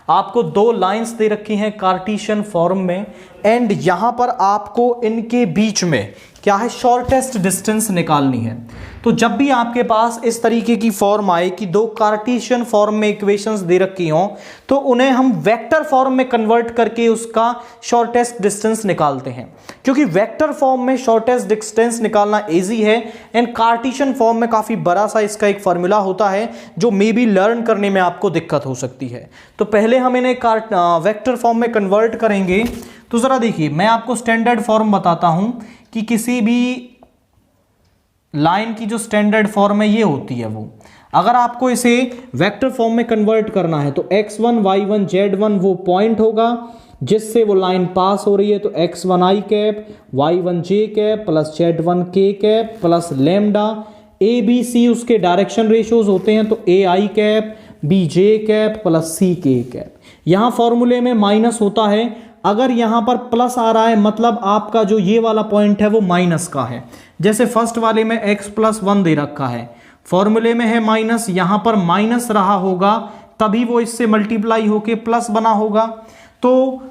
आपको 2 lines दे रखी हैं Cartesian form में and यहां पर आपको इनके बीच में क्या है, शॉर्टेस्ट डिस्टेंस निकालनी है। तो जब भी आपके पास इस तरीके की फॉर्म आए कि 2 कार्टेशियन फॉर्म में इक्वेशंस दे रखी हों तो उन्हें हम वेक्टर फॉर्म में कन्वर्ट करके उसका शॉर्टेस्ट डिस्टेंस निकालते हैं, क्योंकि वेक्टर फॉर्म में शॉर्टेस्ट डिस्टेंस निकालना इजी है एंड कार्टेशियन फॉर्म में काफ़ी बड़ा सा इसका एक फॉर्मूला होता है जो मे बी लर्न करने में आपको दिक्कत हो सकती है। तो पहले हम इन्हें वेक्टर फॉर्म में कन्वर्ट करेंगे। तो ज़रा देखिए, मैं आपको स्टैंडर्ड फॉर्म बताता हूं कि किसी भी लाइन की जो स्टैंडर्ड फॉर्म है ये होती है वो, अगर आपको इसे वेक्टर फॉर्म में कन्वर्ट करना है तो x1 y1 z1 वो पॉइंट होगा जिससे वो लाइन पास हो रही है, तो x1 i cap y1 j cap plus z1 k cap plus lambda, a b c उसके डायरेक्शन रेशियोज होते हैं, तो a i cap b j cap plus c k cap. यहाँ फॉर्मूले में माइनस होता है, अगर यहां पर प्लस आ रहा है मतलब आपका जो ये वाला पॉइंट है वो माइनस का है। जैसे फर्स्ट वाले में x प्लस 1 दे रखा है, फॉर्मूले में है माइनस, यहां पर माइनस रहा होगा तभी वो इससे मल्टीप्लाई होके प्लस बना होगा। तो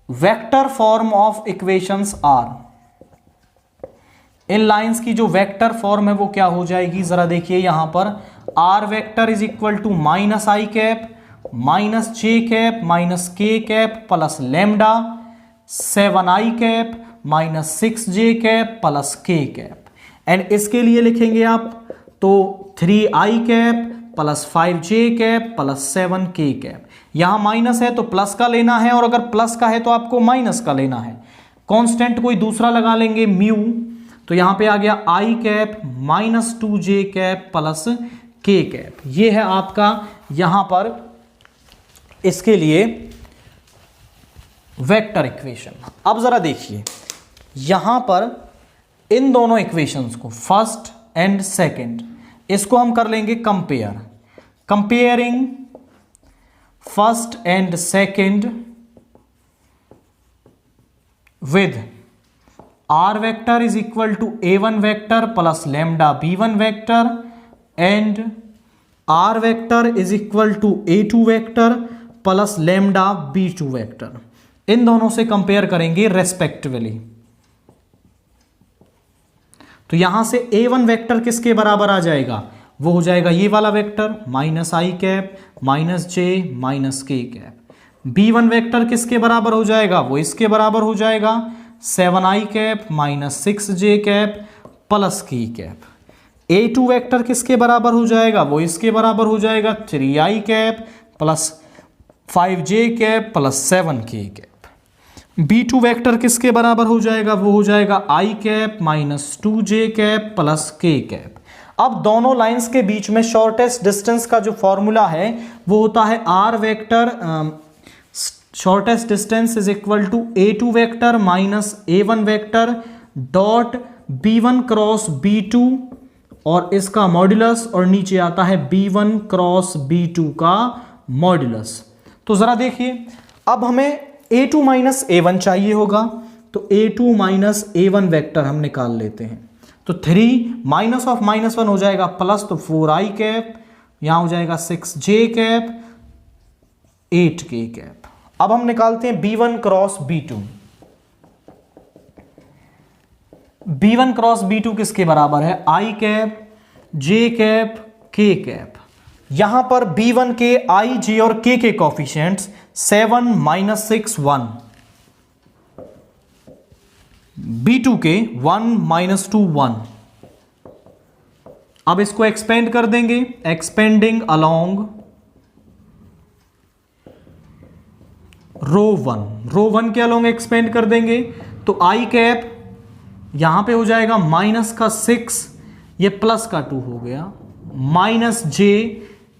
vector form of equations are, इन लाइंस की जो वेक्टर फॉर्म है वो क्या हो जाएगी, जरा देखिए यहां पर r vector is equal to minus i cap minus j cap minus k cap plus lambda 7i cap minus 6j cap plus k cap, and इसके लिए लिखेंगे आप तो 3i cap plus 5j cap plus 7k cap. यहां minus है तो plus का लेना है, और अगर प्लस का है तो आपको माइनस का लेना है। कांस्टेंट कोई दूसरा लगा लेंगे म्यू, तो यहां पे आ गया i cap minus 2j cap plus k cap. ये है आपका यहां पर इसके लिए वेक्टर इक्वेशन। अब जरा देखिए यहां पर इन दोनों इक्वेशंस को, फर्स्ट एंड सेकंड, इसको हम कर लेंगे compare. Comparing first and second with r vector is equal to a1 vector plus lambda b1 vector and r vector is equal to a2 vector plus lambda b2 vector. इन दोनों से compare करेंगे respectively. तो यहां से a1 vector किसके बराबर आ जाएगा, वो हो जाएगा ये वाला vector minus i cap minus J minus k cap. b1 vector किसके बराबर हो जाएगा, वो इसके बराबर हो जाएगा 7i cap minus 6j cap plus की कैप। a2 वेक्टर किसके बराबर हो जाएगा, वो इसके बराबर हो जाएगा 3i cap plus 5j cap plus 7k cap. b2 vector किसके बराबर हो जाएगा, वो हो जाएगा i cap minus 2j cap plus k cap. अब दोनों लाइंस के बीच में शॉर्टेस्ट डिस्टेंस का जो फॉर्मूला है वो होता है r vector shortest distance is equal to a2 vector minus a1 vector dot b1 cross b2 और इसका मॉड्यूलस, और नीचे आता है b1 क्रॉस b2 का मॉड्यूलस। तो जरा देखिए अब हमें a2 माइनस a1 चाहिए होगा, तो a2 माइनस a1 वेक्टर हम निकाल लेते हैं। तो 3 माइनस ऑफ माइनस 1 हो जाएगा प्लस, तो 4i कैप, यहां हो जाएगा 6j कैप 8k कैप। अब हम निकालते हैं b1 cross b2। b1 cross b2 किसके बराबर है, i cap j cap k cap. यहां पर b1 के i, j और k के कोफिशिएंट्स 7 माइनस 6 1, b2 के 1 माइनस 2 1। अब इसको एक्सपेंड कर देंगे, एक्सपेंडिंग अलोंग रो 1 के अलोंग एक्सपेंड कर देंगे, तो i कैप यहां पे हो जाएगा माइनस का 6, ये प्लस का 2 हो गया, माइनस j,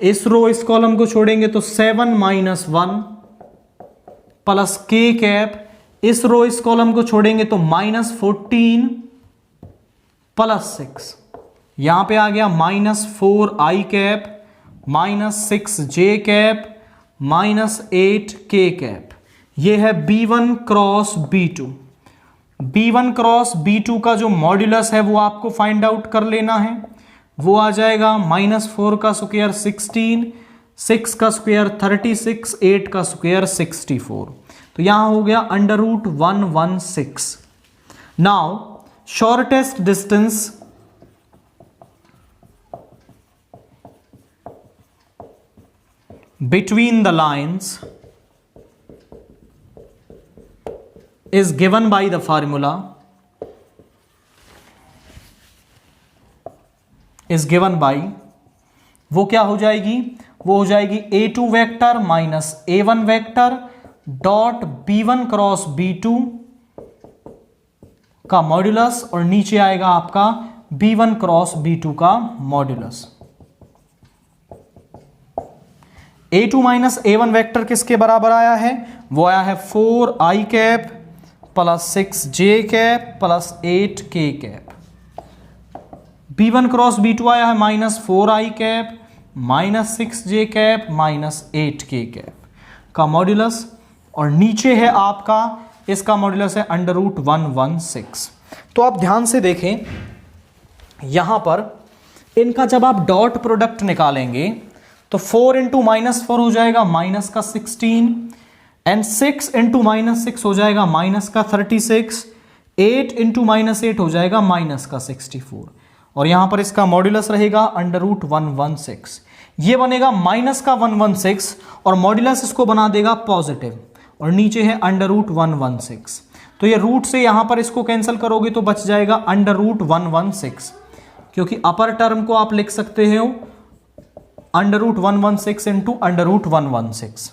इस रो इस कॉलम को छोड़ेंगे तो 7 माइनस 1 प्लस k कैप, इस रो इस कॉलम को छोड़ेंगे तो माइनस 14 प्लस 6, यहां पे आ गया minus 4i cap minus 6j cap minus 8k cap. ये है b1 cross b2। b1 cross b2 का जो मॉड्यूलस है वो आपको फाइंड आउट कर लेना है, वो आ जाएगा माइनस 4 का स्क्वायर 16, 6 का स्क्वायर 36, 8 का स्क्वायर 64। तो यहां हो गया under root 116। Now shortest distance between the lines is given by the formula is given by, वो क्या हो जाएगी, वो हो जाएगी a2 vector minus a1 vector dot b1 cross b2 का मॉड्यूलस, और नीचे आएगा आपका b1 क्रॉस b2 का modulus. a2 minus a1 vector किसके बराबर आया है, वो आया है 4i cap plus 6j cap plus 8k cap. b1 cross b2 आया है minus 4i cap minus 6j cap minus 8k cap का मॉड्यूलस, और नीचे है आपका इसका मॉड्यूलस है अंडर रूट 116। तो आप ध्यान से देखें यहां पर इनका जब आप डॉट प्रोडक्ट निकालेंगे तो 4 इंटू माइनस 4 हो जाएगा माइनस का 16, एंड 6 इंटू -6 हो जाएगा माइनस का 36, 8 इंटू -8 हो जाएगा माइनस का 64, और यहां पर इसका मॉड्यूलस रहेगा √116। ये बनेगा माइनस का 116 और मॉड्यूलस इसको बना देगा पॉजिटिव, और नीचे है √116। तो ये रूट से यहां पर इसको कैंसिल करोगे तो बच जाएगा √116, क्योंकि अपर टर्म को आप लिख सकते हो √116 इंटू √116।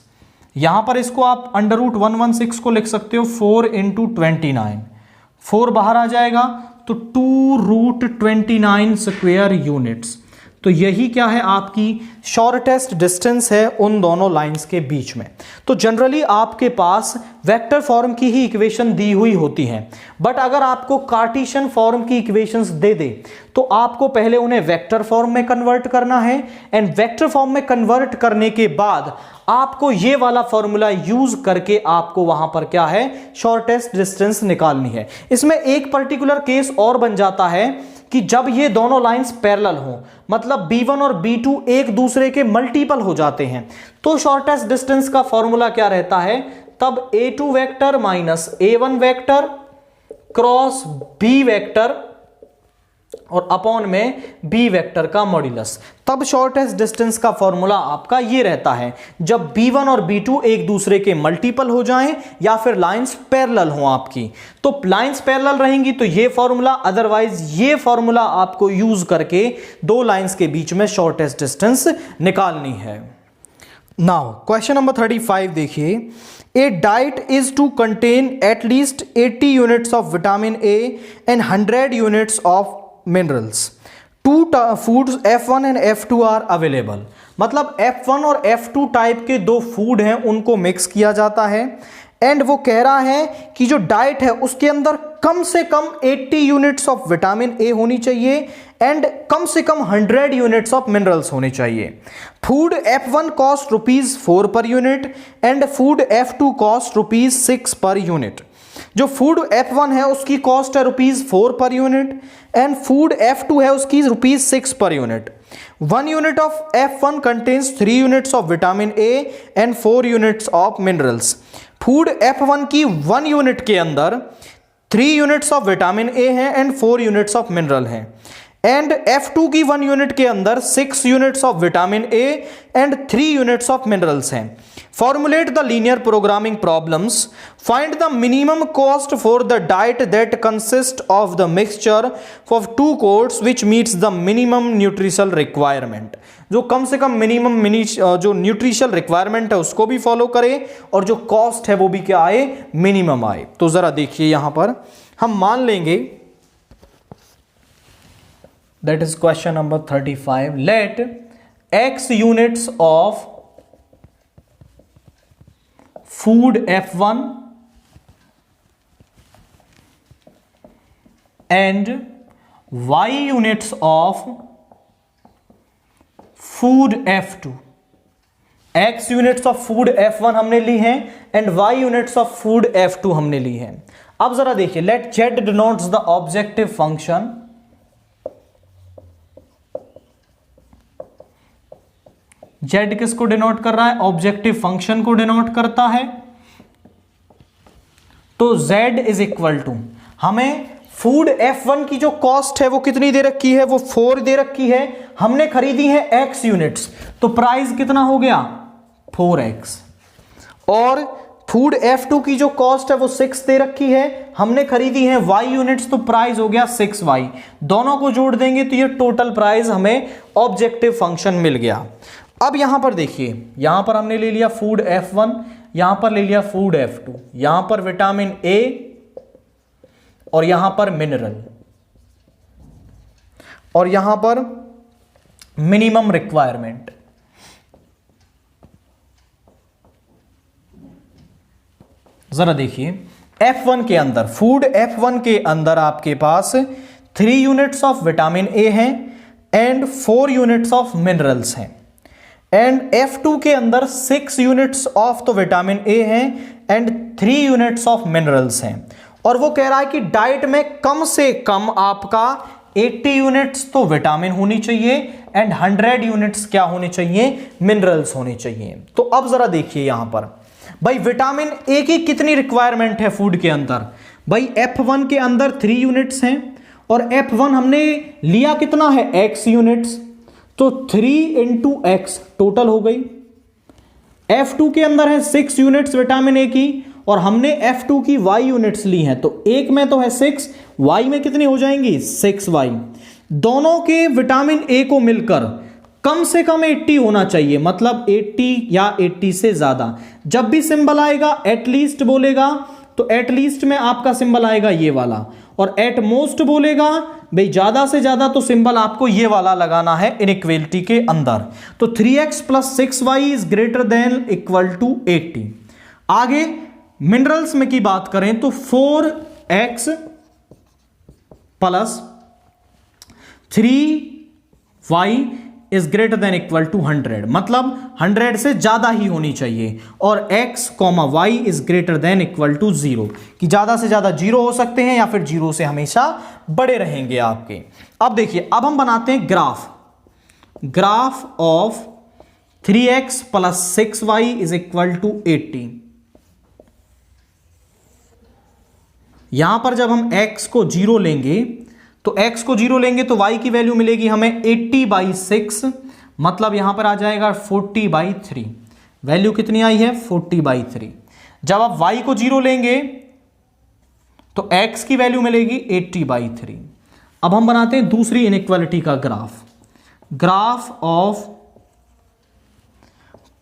यहां पर इसको आप √116 को लिख सकते हो 4 इंटू 29, 4 बाहर आ जाएगा तो 2√29 स्क्वायर यूनिट्स। तो यही क्या है, आपकी शॉर्टेस्ट डिस्टेंस है उन दोनों लाइंस के बीच में। तो जनरली आपके पास वेक्टर फॉर्म की ही इक्वेशन दी हुई होती हैं, बट अगर आपको कार्टेशियन फॉर्म की इक्वेशंस दे दे तो आपको पहले उन्हें वेक्टर फॉर्म में कन्वर्ट करना है, एंड वेक्टर फॉर्म में कन्वर्ट करने के बाद आपको ये वाला फॉर्मूला यूज करके आपको वहां पर क्या है, शॉर्टेस्ट डिस्टेंस निकालनी है। इसमें एक पर्टिकुलर केस और बन जाता है कि जब ये दोनों लाइंस पैरेलल हो, मतलब B1 और B2 एक दूसरे के मल्टीपल हो जाते हैं, तो शॉर्टेस्ट डिस्टेंस का फॉर्मूला क्या रहता है, तब A2 vector minus A1 vector cross B vector और अपॉन में B वेक्टर का मॉड्यूलस। तब शॉर्टेस्ट डिस्टेंस का फॉर्मूला आपका ये रहता है जब B1 और B2 एक दूसरे के मल्टीपल हो जाएं या फिर लाइंस पैरेलल हो आपकी। तो लाइंस पैरेलल रहेंगी तो ये फॉर्मूला, अदरवाइज ये फॉर्मूला आपको यूज करके दो लाइंस के बीच में शॉर्टेस्ट डिस्टेंस निकालनी है। नाउ क्वेश्चन नंबर 35 देखिए, A diet is to contain at least 80 units of vitamin A and 100 units of minerals. Two foods F1 and F2 are available. मतलब F1 और F2 टाइप के दो food हैं, उनको mix किया जाता है, एंड वो कह रहा है कि जो डाइट है उसके अंदर कम से कम 80 यूनिट्स ऑफ विटामिन ए होनी चाहिए एंड कम से कम 100 यूनिट्स ऑफ मिनरल्स होने चाहिए। Food F1 cost ₹4 per unit and food F2 cost ₹6 per unit. जो फूड F1 है उसकी कॉस्ट है ₹4 per unit and food F2 है उसकी ₹6 per unit. 1 unit of F1 contains 3 units of vitamin A and 4 units of minerals. Food F1 की 1 unit के अंदर 3 units of vitamin A हैं एंड 4 यूनिट्स ऑफ मिनरल हैं, and F2 की 1 unit के अंदर 6 units of vitamin A and 3 units of minerals हैं। Formulate the linear programming problems. Find the minimum cost for the diet that consists of the mixture of two codes which meets the minimum nutritional requirement. जो कम से कम minimum जो nutritional requirement है उसको भी follow करे और जो कॉस्ट है वो भी क्या आए, मिनिमम आए। तो जरा देखिए यहां पर हम मान लेंगे, that is question number 35, let x units of food F1 and y units of food F2। x units of food F1 हमने ली हैं and y units of food F2 हमने ली हैं। अब जरा देखिए, let z denotes the objective function. z किसको डिनोट कर रहा है, ऑब्जेक्टिव फंक्शन को डिनोट करता है। तो z इज इक्वल टू, हमें फूड F1 की जो कॉस्ट है वो कितनी दे रखी है, वो 4 दे रखी है, हमने खरीदी है x यूनिट्स, तो प्राइस कितना हो गया 4x। और फूड F2 की जो कॉस्ट है वो 6 दे रखी है, हमने खरीदी है y यूनिट्स, तो प्राइस हो गया 6y। दोनों को जोड़ देंगे तो ये टोटल प्राइस हमें ऑब्जेक्टिव फंक्शन मिल गया। अब यहां पर देखिए, यहां पर हमने ले लिया फूड F1, यहां पर ले लिया फूड F2, यहां पर विटामिन ए और यहां पर मिनरल, और यहां पर मिनिमम रिक्वायरमेंट। जरा देखिए, F1 के अंदर, फूड F1 के अंदर आपके पास 3 यूनिट्स ऑफ विटामिन ए हैं एंड 4 यूनिट्स ऑफ मिनरल्स हैं, एंड F2 के अंदर 6 यूनिट्स ऑफ तो विटामिन ए हैं एंड 3 यूनिट्स ऑफ मिनरल्स हैं। और वो कह रहा है कि डाइट में कम से कम आपका 80 यूनिट्स तो विटामिन होनी चाहिए एंड 100 यूनिट्स क्या होनी चाहिए, मिनरल्स होनी चाहिए। तो अब जरा देखिए यहां पर भाई विटामिन ए की कितनी रिक्वायरमेंट है फूड के अंदर? भाई F1 के अंदर 3 यूनिट्स हैं और F1 हमने लिया कितना है, x यूनिट्स, तो 3 इंटू एक्स टोटल हो गई। F2 के अंदर है 6 यूनिट्स विटामिन ए की और हमने F2 की y यूनिट्स ली हैं, तो एक में तो है 6, y में कितनी हो जाएंगी 6y। दोनों के विटामिन ए को मिलकर कम से कम 80 होना चाहिए, मतलब 80 या 80 से ज्यादा। जब भी सिंबल आएगा एटलीस्ट बोलेगा तो एटलीस्ट में आपका सिंबल आएगा ये वाला, और एट मोस्ट बोलेगा भाई ज्यादा से ज्यादा तो सिंबल आपको ये वाला लगाना है इनइक्वालिटी के अंदर। तो 3x plus 6y is greater than equal to 80। आगे मिनरल्स में की बात करें तो 4x plus 3y is greater than equal to 100, मतलब 100 से ज्यादा ही होनी चाहिए। और x, y is greater than equal to 0, कि ज्यादा से ज्यादा 0 हो सकते हैं या फिर 0 से हमेशा बड़े रहेंगे आपके। अब देखिए, अब हम बनाते हैं graph of 3x plus 6y is equal to 80। यहां पर जब हम x को 0 लेंगे तो x को 0 लेंगे तो y की वैल्यू मिलेगी हमें 80/6, मतलब यहां पर आ जाएगा 40/3। वैल्यू कितनी आई है 40/3। जब आप y को 0 लेंगे तो x की वैल्यू मिलेगी 80/3। अब हम बनाते हैं दूसरी इनइक्वालिटी का graph of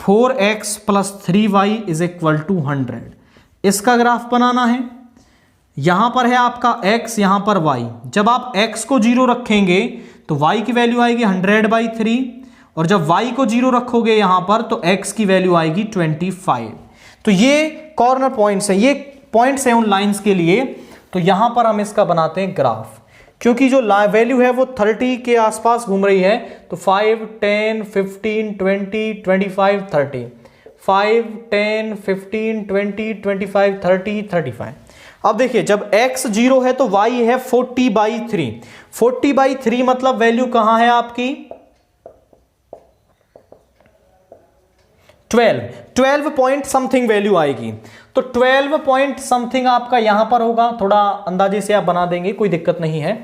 4x plus 3y is equal to 100। इसका ग्राफ बनाना है। यहां पर है आपका x, यहां पर y। जब आप x को 0 रखेंगे तो y की वैल्यू आएगी 100/3, और जब y को 0 रखोगे यहां पर तो x की वैल्यू आएगी 25। तो ये कॉर्नर पॉइंट्स हैं, ये पॉइंट्स हैं उन लाइंस के लिए। तो यहां पर हम इसका बनाते हैं ग्राफ, क्योंकि जो वैल्यू है वो 30 के आसपास घूम रही है। तो 5, 10, 15, 20, 25, 30, 5, 10, 15, 20, 25, 30, 35। अब देखिए, जब x 0 है तो y है 40/3। 40/3 मतलब वैल्यू कहां है आपकी 12 पॉइंट समथिंग वैल्यू आएगी। तो 12 पॉइंट समथिंग आपका यहां पर होगा, थोड़ा अंदाजे से आप बना देंगे, कोई दिक्कत नहीं है।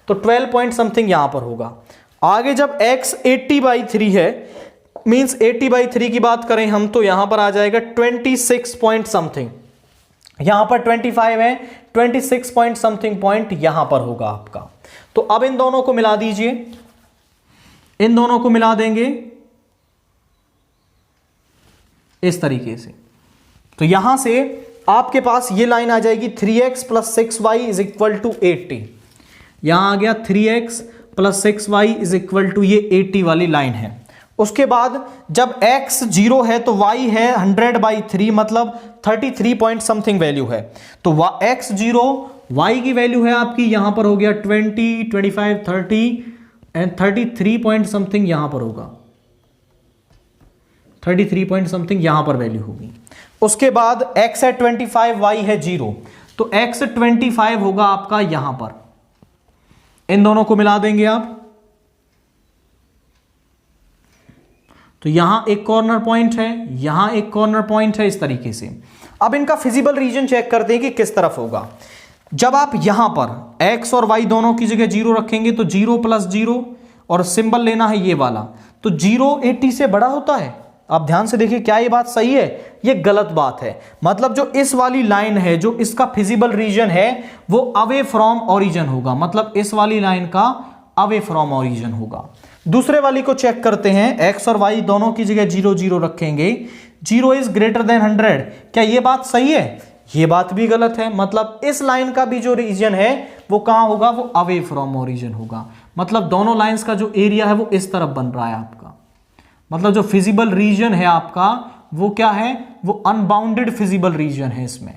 तो 12 पॉइंट समथिंग यहां पर होगा। आगे जब x 80/3 है, मींस 80/3 की बात करें हम, तो यहां पर आ जाएगा 26 पॉइंट समथिंग। यहां पर 25 है, 26 पॉइंट समथिंग पॉइंट यहां पर होगा आपका। तो अब इन दोनों को मिला दीजिए, इन दोनों को मिला देंगे इस तरीके से। तो यहां से आपके पास ये लाइन आ जाएगी 3x plus 6y is equal to 80। यहां आ गया 3x plus 6y is equal to ये 80 वाली लाइन है। उसके बाद जब x 0 है तो y है 100/3, मतलब 33 पॉइंट समथिंग वैल्यू है। तो x 0, y की वैल्यू है आपकी यहां पर हो गया 20, 25, 30 एंड 33 पॉइंट समथिंग यहां पर होगा, 33 पॉइंट समथिंग यहां पर वैल्यू होगी। उसके बाद x है 25, y है 0, तो x 25 होगा आपका यहां पर। इन दोनों को मिला देंगे आप, तो यहां एक कॉर्नर पॉइंट है, यहां एक कॉर्नर पॉइंट है, इस तरीके से। अब इनका फिजिबल रीजन चेक करते हैं कि किस तरफ होगा। जब आप यहां पर x और y दोनों की जगह 0 रखेंगे तो 0 + 0 और सिंबल लेना है ये वाला, तो 0 80 से बड़ा होता है। आप ध्यान से देखिए, क्या ये बात सही है? ये गलत बात है। मतलब जो इस वाली लाइन है, जो इसका फिजिबल रीजन है वो अवे फ्रॉम ओरिजिन होगा, मतलब इस वाली लाइन का अवे फ्रॉम ओरिजिन होगा। दूसरे वाली को चेक करते हैं, x और y दोनों की जगह 0 0 रखेंगे, 0 इज ग्रेटर देन 100। क्या ये बात सही है? ये बात भी गलत है। मतलब इस लाइन का भी जो रीजन है वो कहां होगा, वो अवे फ्रॉम ओरिजिन होगा। मतलब दोनों लाइंस का जो एरिया है वो इस तरफ बन रहा है आपका। मतलब जो फिजिबल रीजन है आपका वो क्या है, वो अनबाउंडेड फिजिबल रीजन है इसमें।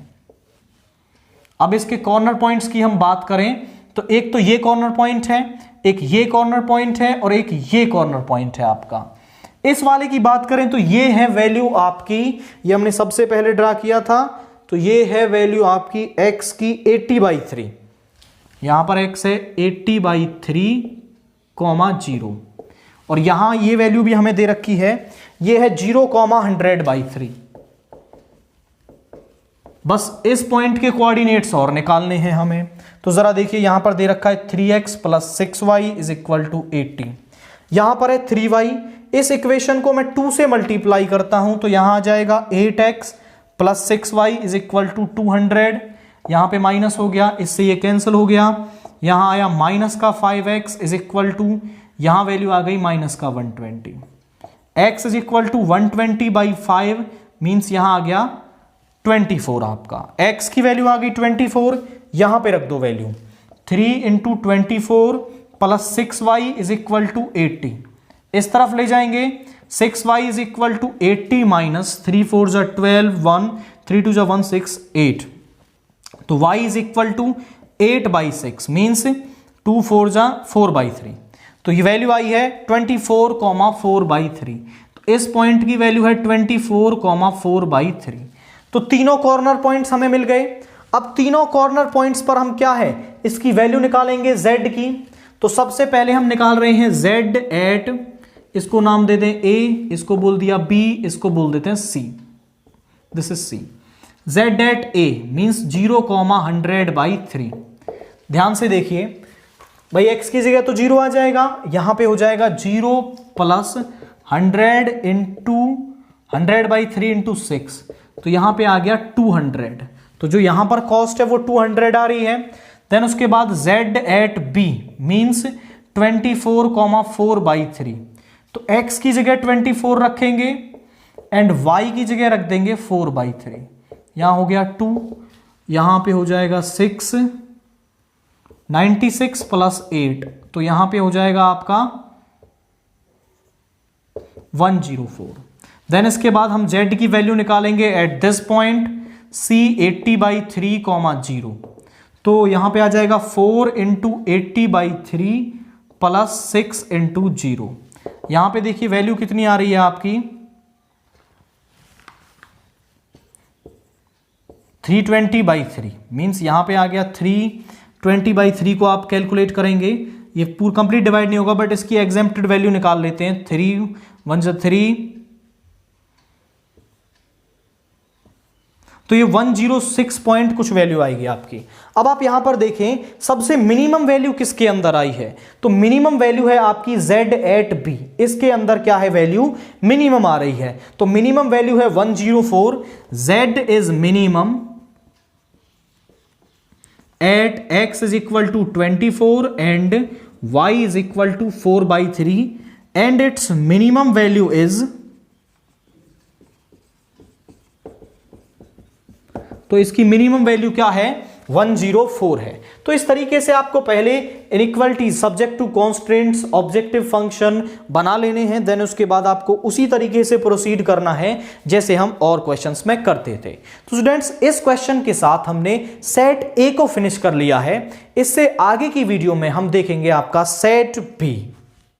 अब इसके कॉर्नर पॉइंट्स की हम बात करें तो एक तो ये कॉर्नर पॉइंट है, एक ये कॉर्नर पॉइंट है और एक ये कॉर्नर पॉइंट है आपका। इस वाले की बात करें तो ये है वैल्यू आपकी, ये हमने सबसे पहले ड्रा किया था, तो ये है वैल्यू आपकी x की 80/3। यहां पर x है 80/3, 0, और यहां ये वैल्यू भी हमें दे रखी है, ये है 0, 100/3। बस इस पॉइंट के कोऑर्डिनेट्स और निकालने हैं हमें। तो जरा देखिए यहां पर दे रखा है 3x plus 6y is equal to 80। यहां पर है 3y, इस इक्वेशन को मैं 2 से मल्टीप्लाई करता हूं तो यहां आ जाएगा 8x plus 6y is equal to 200। यहां पे माइनस हो गया, इससे ये कैंसिल हो गया। यहां आया माइनस का 5x इज इक्वल टू, यहां वैल्यू आ गई माइनस का 120। x is equal to 120 by 5 means यहां आ गया 24 आपका। x की वैल्यू आ गई 24, यहां पे रख दो value 3 into 24 plus 6y is equal to 80। इस तरफ ले जाएंगे 6y is equal to 80 minus 3 4 जा 12 1 3 2 जा 1 6 8। तो y is equal to 8 by 6 means 2 4 जा 4 बाई 3। तो ये वैल्यू आई है 24,4 बाई 3। तो इस पॉइंट की वैल्यू है 24,4 बाई 3। तो तीनों कॉर्नर पॉइंट्स हमें मिल गए। अब तीनों कॉर्नर पॉइंट्स पर हम क्या है इसकी वैल्यू निकालेंगे z की। तो सबसे पहले हम निकाल रहे हैं z एट, इसको नाम दे दें a, इसको बोल दिया b, इसको बोल देते हैं c। This is c। z at a means 0,100 by 3। ध्यान से देखिए भाई x की जगह तो 0 आ जाएगा, यहां पे हो जाएगा 0 प्लस 100 इंटू 100 बाई 3 इंटू 6। तो यहां पे आ गया 200। तो जो यहां पर कॉस्ट है वो 200 आ रही है। देन उसके बाद z at b means 24,4 by 3। तो x की जगह 24 रखेंगे एंड y की जगह रख देंगे 4 बाई 3। यहां हो गया 2, यहां पे हो जाएगा 6, 96 प्लस 8। तो यहां पे हो जाएगा आपका 104। देन इसके बाद हम z की वैल्यू निकालेंगे at this point c 80 by 3, 0। तो यहां पे आ जाएगा 4 इंटू 80 बाई 3 प्लस 6 इंटू 0। यहां पे देखिए वैल्यू कितनी आ रही है आपकी 320 बाई 3 मीन्स यहां पे आ गया 320 बाई 3 को आप कैलकुलेट करेंगे, ये पूरा कंप्लीट डिवाइड नहीं होगा बट इसकी एग्जेम्प्टेड वैल्यू निकाल लेते हैं। 3 1 3, तो ये 106 पॉइंट कुछ वैल्यू आएगी आपकी। अब आप यहां पर देखें सबसे मिनिमम वैल्यू किसके अंदर आई है, तो मिनिमम वैल्यू है आपकी z एट b। इसके अंदर क्या है वैल्यू मिनिमम आ रही है। तो मिनिमम वैल्यू है 104। z is minimum at x is equal to 24 and y is equal to 4 by 3 and its minimum value is, तो इसकी मिनिमम वैल्यू क्या है 104 है। तो इस तरीके से आपको पहले inequality subject to constraints objective function बना लेने हैं। देन उसके बाद आपको उसी तरीके से प्रोसीड करना है जैसे हम और क्वेश्चंस में करते थे। तो स्टूडेंट्स इस क्वेश्चन के साथ हमने सेट ए को फिनिश कर लिया है। इससे आगे की वीडियो में हम देखेंगे आपका सेट बी।